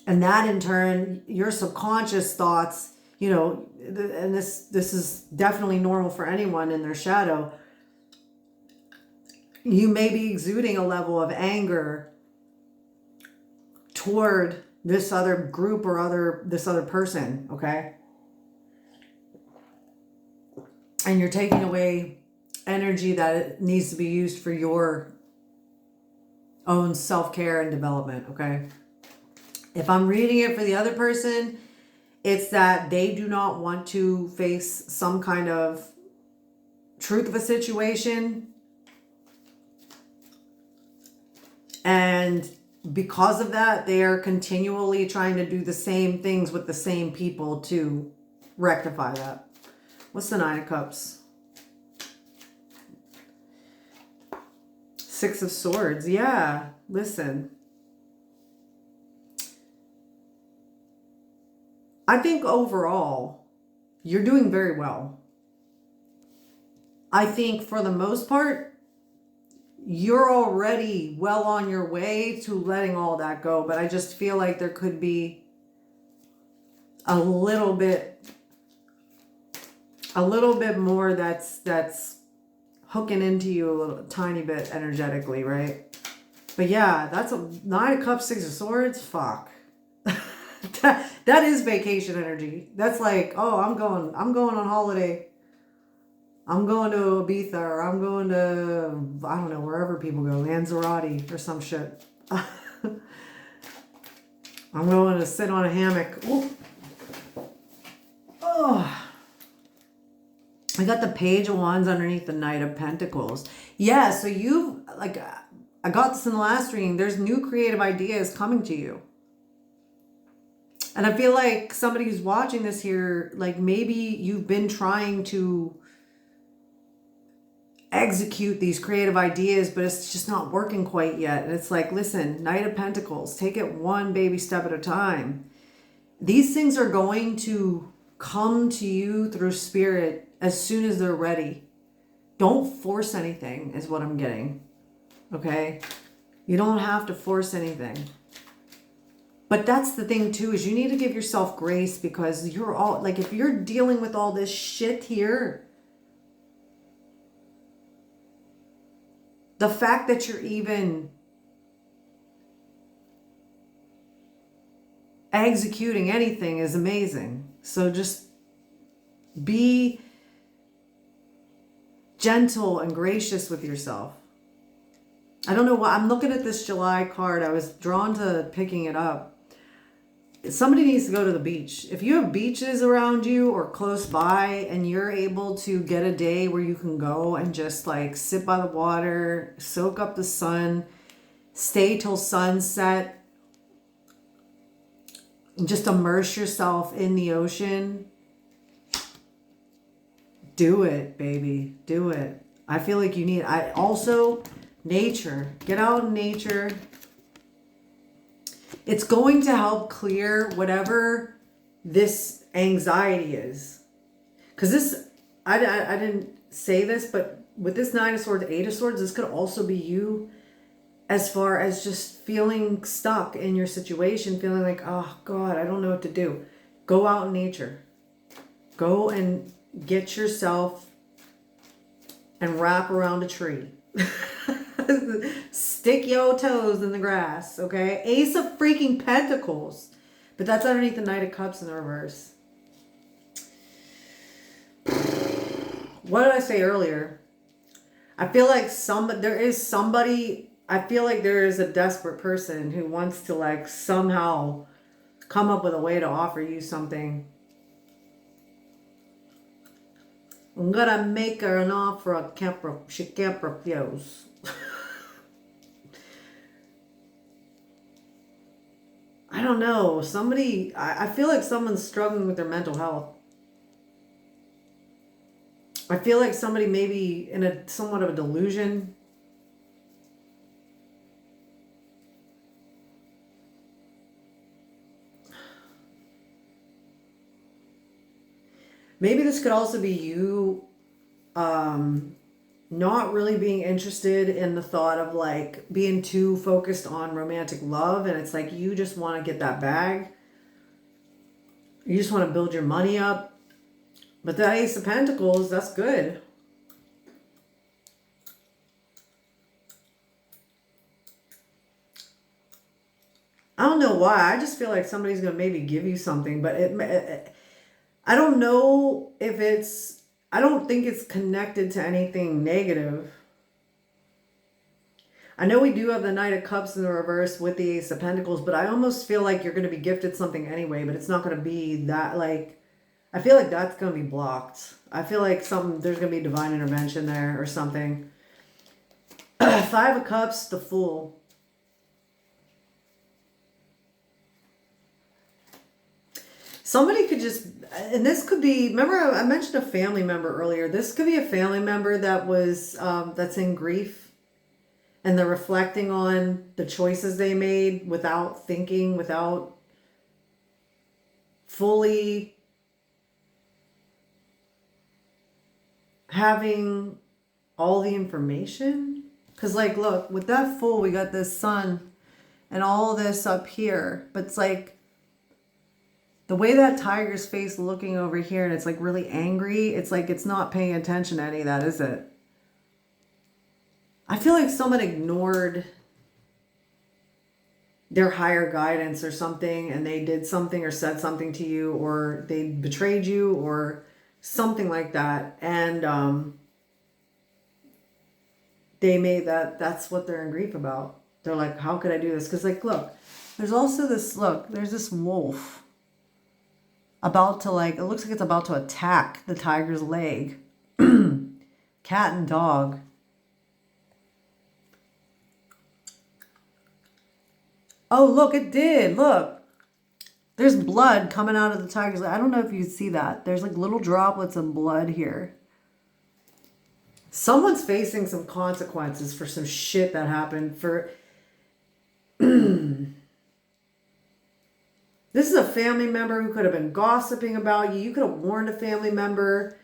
And that in turn, your subconscious thoughts, you know, and this is definitely normal for anyone in their shadow. You may be exuding a level of anger toward this other group or this other person, okay? And you're taking away energy that needs to be used for your own self-care and development, okay? If I'm reading it for the other person, it's that they do not want to face some kind of truth of a situation. And because of that, they are continually trying to do the same things with the same people to rectify that. What's the Nine of Cups? Six of Swords. Yeah, listen. I think overall, you're doing very well. I think for the most part, you're already well on your way to letting all that go. But I just feel like there could be a little bit more that's hooking into you a little tiny bit energetically, right? But yeah, that's a Nine of Cups, Six of Swords. Fuck. that is vacation energy. That's like, oh, I'm going on holiday. I'm going to Ibiza, or I'm going to, I don't know, wherever people go, Lanzarote or some shit. I'm going to sit on a hammock. Ooh. Oh. I got the Page of Wands underneath the Knight of Pentacles. Yeah, so you've, like, I got this in the last reading. There's new creative ideas coming to you. And I feel like somebody who's watching this here, like maybe you've been trying to execute these creative ideas, but it's just not working quite yet. And it's like, listen, Knight of Pentacles, take it one baby step at a time. These things are going to come to you through spirit as soon as they're ready. Don't force anything is what I'm getting. Okay? You don't have to force anything. But that's the thing too, is you need to give yourself grace, because you're all, like, if you're dealing with all this shit here, the fact that you're even executing anything is amazing. So just be gentle and gracious with yourself. I don't know why I'm looking at this July card. I was drawn to picking it up. somebody needs to go to the beach. If you have beaches around you or close by and you're able to get a day where you can go and just like sit by the water, soak up the sun, stay till sunset, and just immerse yourself in the ocean, do it, baby. Do it. I feel like you need, I also, nature. Get out in nature. It's going to help clear whatever this anxiety is. Because this, I didn't say this, but with this Nine of Swords, Eight of Swords, this could also be you as far as just feeling stuck in your situation, feeling like, oh God, I don't know what to do. Go out in nature. Go and get yourself and wrap around a tree. Stick your toes in the grass, okay? Ace of freaking Pentacles. But that's underneath the Knight of Cups in the reverse. What did I say earlier? I feel like there is a desperate person who wants to like somehow come up with a way to offer you something. I'm gonna make her an offer she can't refuse. I don't know. I feel like someone's struggling with their mental health. I feel like somebody may be in a somewhat of a delusion. Maybe this could also be you not really being interested in the thought of like being too focused on romantic love, and it's like you just want to get that bag. You just want to build your money up. But that Ace of Pentacles, that's good. I don't know why. I just feel like somebody's going to maybe give you something, but I don't know if it's, I don't think it's connected to anything negative. I know we do have the Knight of Cups in the reverse with the Ace of Pentacles, but I almost feel like you're going to be gifted something anyway, but it's not going to be that, like, I feel like that's going to be blocked. I feel like there's going to be divine intervention there or something. Five of Cups, the Fool. Somebody could just, and this could be, remember I mentioned a family member earlier. This could be a family member that was, that's in grief, and they're reflecting on the choices they made without thinking, without fully having all the information. Because like, look, with that Fool, we got this Sun and all this up here, but it's like, the way that tiger's face looking over here and it's like really angry, it's like it's not paying attention to any of that, is it? I feel like someone ignored their higher guidance or something, and they did something or said something to you, or they betrayed you or something like that. And they made that's what they're in grief about. They're like, how could I do this? Because like, look, there's also this, look, there's this wolf about to, like, it looks like it's about to attack the tiger's leg. Cat and dog. Oh, look, it did. Look. There's blood coming out of the tiger's leg. I don't know if you see that. There's like little droplets of blood here. Someone's facing some consequences for some shit that happened. This is a family member who could have been gossiping about you. You could have warned a family member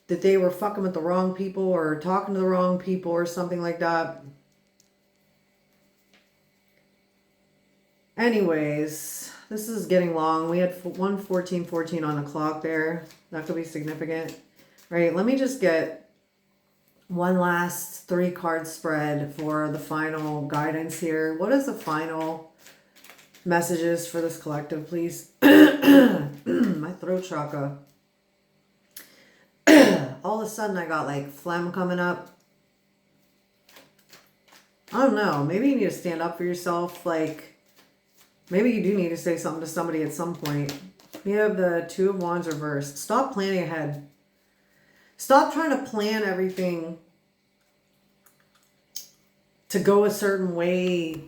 that they were fucking with the wrong people or talking to the wrong people or something like that. Anyways, this is getting long. We had 1:14:14 on the clock there. That could be significant. Right, let me just get one last 3-card spread for the final guidance here. What is the final messages for this collective, please? My throat chakra. All of a sudden I got like phlegm coming up. I don't know. Maybe you need to stand up for yourself. Like, Maybe you do need to say something to somebody at some point. You have the Two of Wands reversed. Stop planning ahead. Stop trying to plan everything to go a certain way.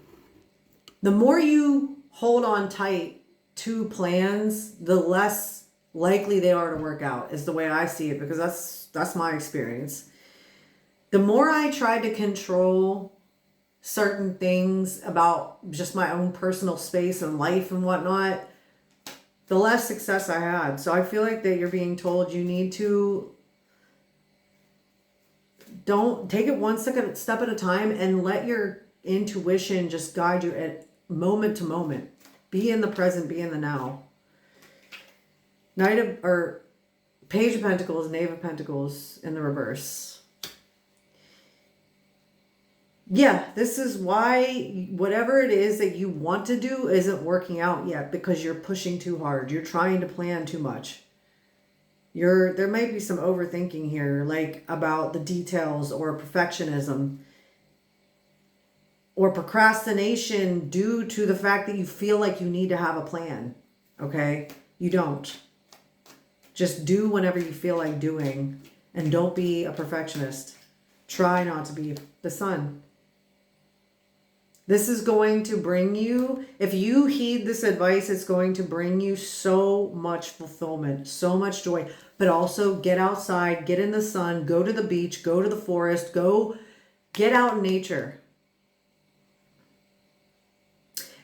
The more you hold on tight to plans, the less likely they are to work out, is the way I see it, because that's my experience. The more I tried to control certain things about just my own personal space and life and whatnot, the less success I had. So I feel like that you're being told you need to don't take it one step at a time and let your intuition just guide you at moment to moment. Be in the present, be in the now. Page of Pentacles, Knave of Pentacles in the reverse. Yeah, this is why whatever it is that you want to do isn't working out yet, because you're pushing too hard. You're trying to plan too much. There might be some overthinking here, like about the details, or perfectionism, or procrastination due to the fact that you feel like you need to have a plan. Okay? You don't. Just do whenever you feel like doing, and don't be a perfectionist. Try not to be the Sun. This is going to bring you, if you heed this advice, it's going to bring you so much fulfillment, so much joy. But also get outside, get in the sun, go to the beach, go to the forest, go get out in nature.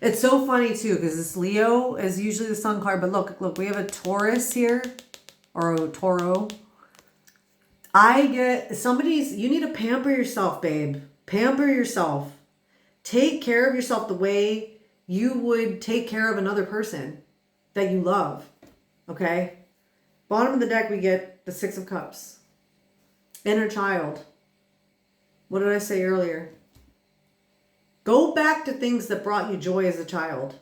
It's so funny too, because this Leo is usually the Sun card, but look, we have a Taurus here, or a Toro. You need to pamper yourself, babe. Pamper yourself. Take care of yourself the way you would take care of another person that you love. Okay? Bottom of the deck, we get the Six of Cups. Inner child. What did I say earlier? Go back to things that brought you joy as a child.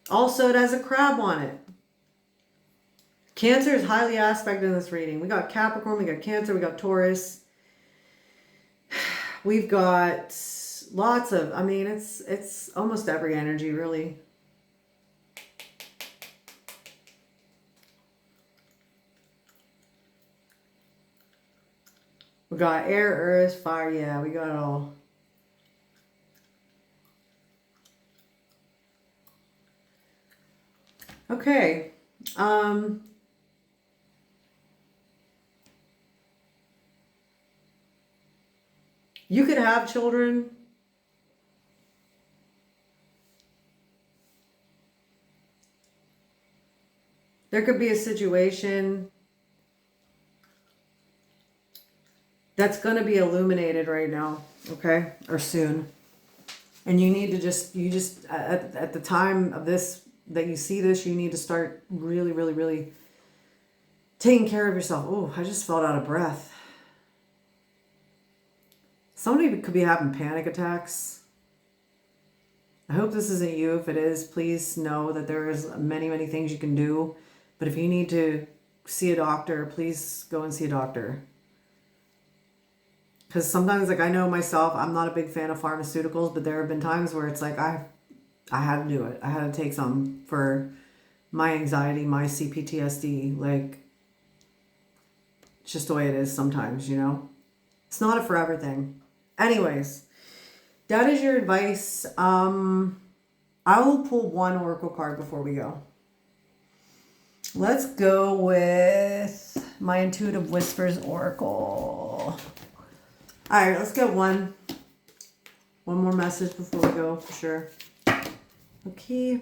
Also, it has a crab on it. Cancer is highly aspected in this reading. We got Capricorn, we got Cancer, we got Taurus. We've got lots of, it's almost every energy, really. We got air, earth, fire. Yeah, we got it all. Okay. You could have children. There could be a situation that's going to be illuminated right now, okay? Or soon. And you need to at the time of this, that you see this, you need to start really, really, really taking care of yourself. Oh, I just felt out of breath. Somebody could be having panic attacks. I hope this isn't you. If it is, please know that there is many, many things you can do. But if you need to see a doctor, please go and see a doctor. Because sometimes, like, I know myself, I'm not a big fan of pharmaceuticals, but there have been times where it's like I had to do it. I had to take some for my anxiety, my CPTSD. Like, it's just the way it is sometimes, you know? It's not a forever thing. Anyways, that is your advice. I will pull one oracle card before we go. Let's go with my Intuitive Whispers Oracle. All right, let's get one more message before we go, for sure. Okay.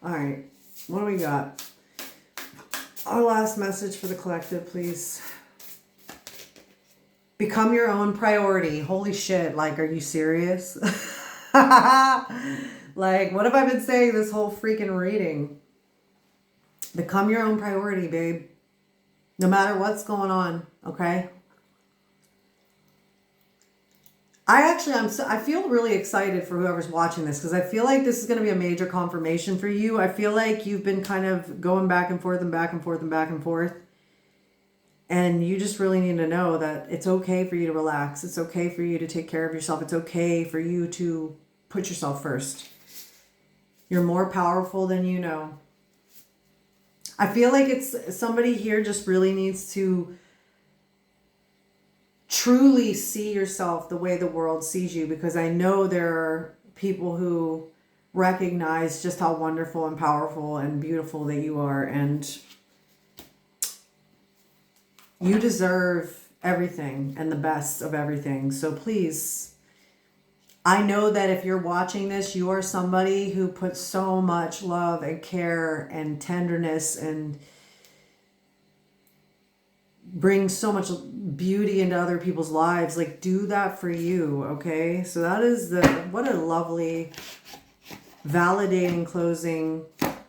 All right, what do we got? Our last message for the collective, please. Become your own priority. Holy shit, like, are you serious? Like, what have I been saying this whole freaking reading? Become your own priority, babe. No matter what's going on, okay? I feel really excited for whoever's watching this because I feel like this is going to be a major confirmation for you. I feel like you've been kind of going back and forth and back and forth and back and forth. And you just really need to know that it's okay for you to relax. It's okay for you to take care of yourself. It's okay for you to put yourself first. You're more powerful than you know. I feel like it's somebody here just really needs to truly see yourself the way the world sees you, because I know there are people who recognize just how wonderful and powerful and beautiful that you are, and you deserve everything and the best of everything. So please, I know that if you're watching this, you are somebody who puts so much love and care and tenderness and brings so much beauty into other people's lives. Like, do that for you, okay? So that is what a lovely, validating closing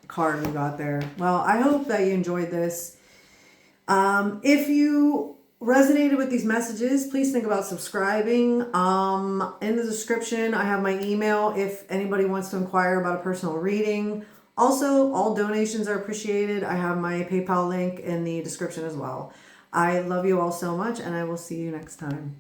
card we got there. Well, I hope that you enjoyed this. If you resonated with these messages, please think about subscribing. In the description, I have my email if anybody wants to inquire about a personal reading. Also, all donations are appreciated. I have my PayPal link in the description as well. I love you all so much, and I will see you next time.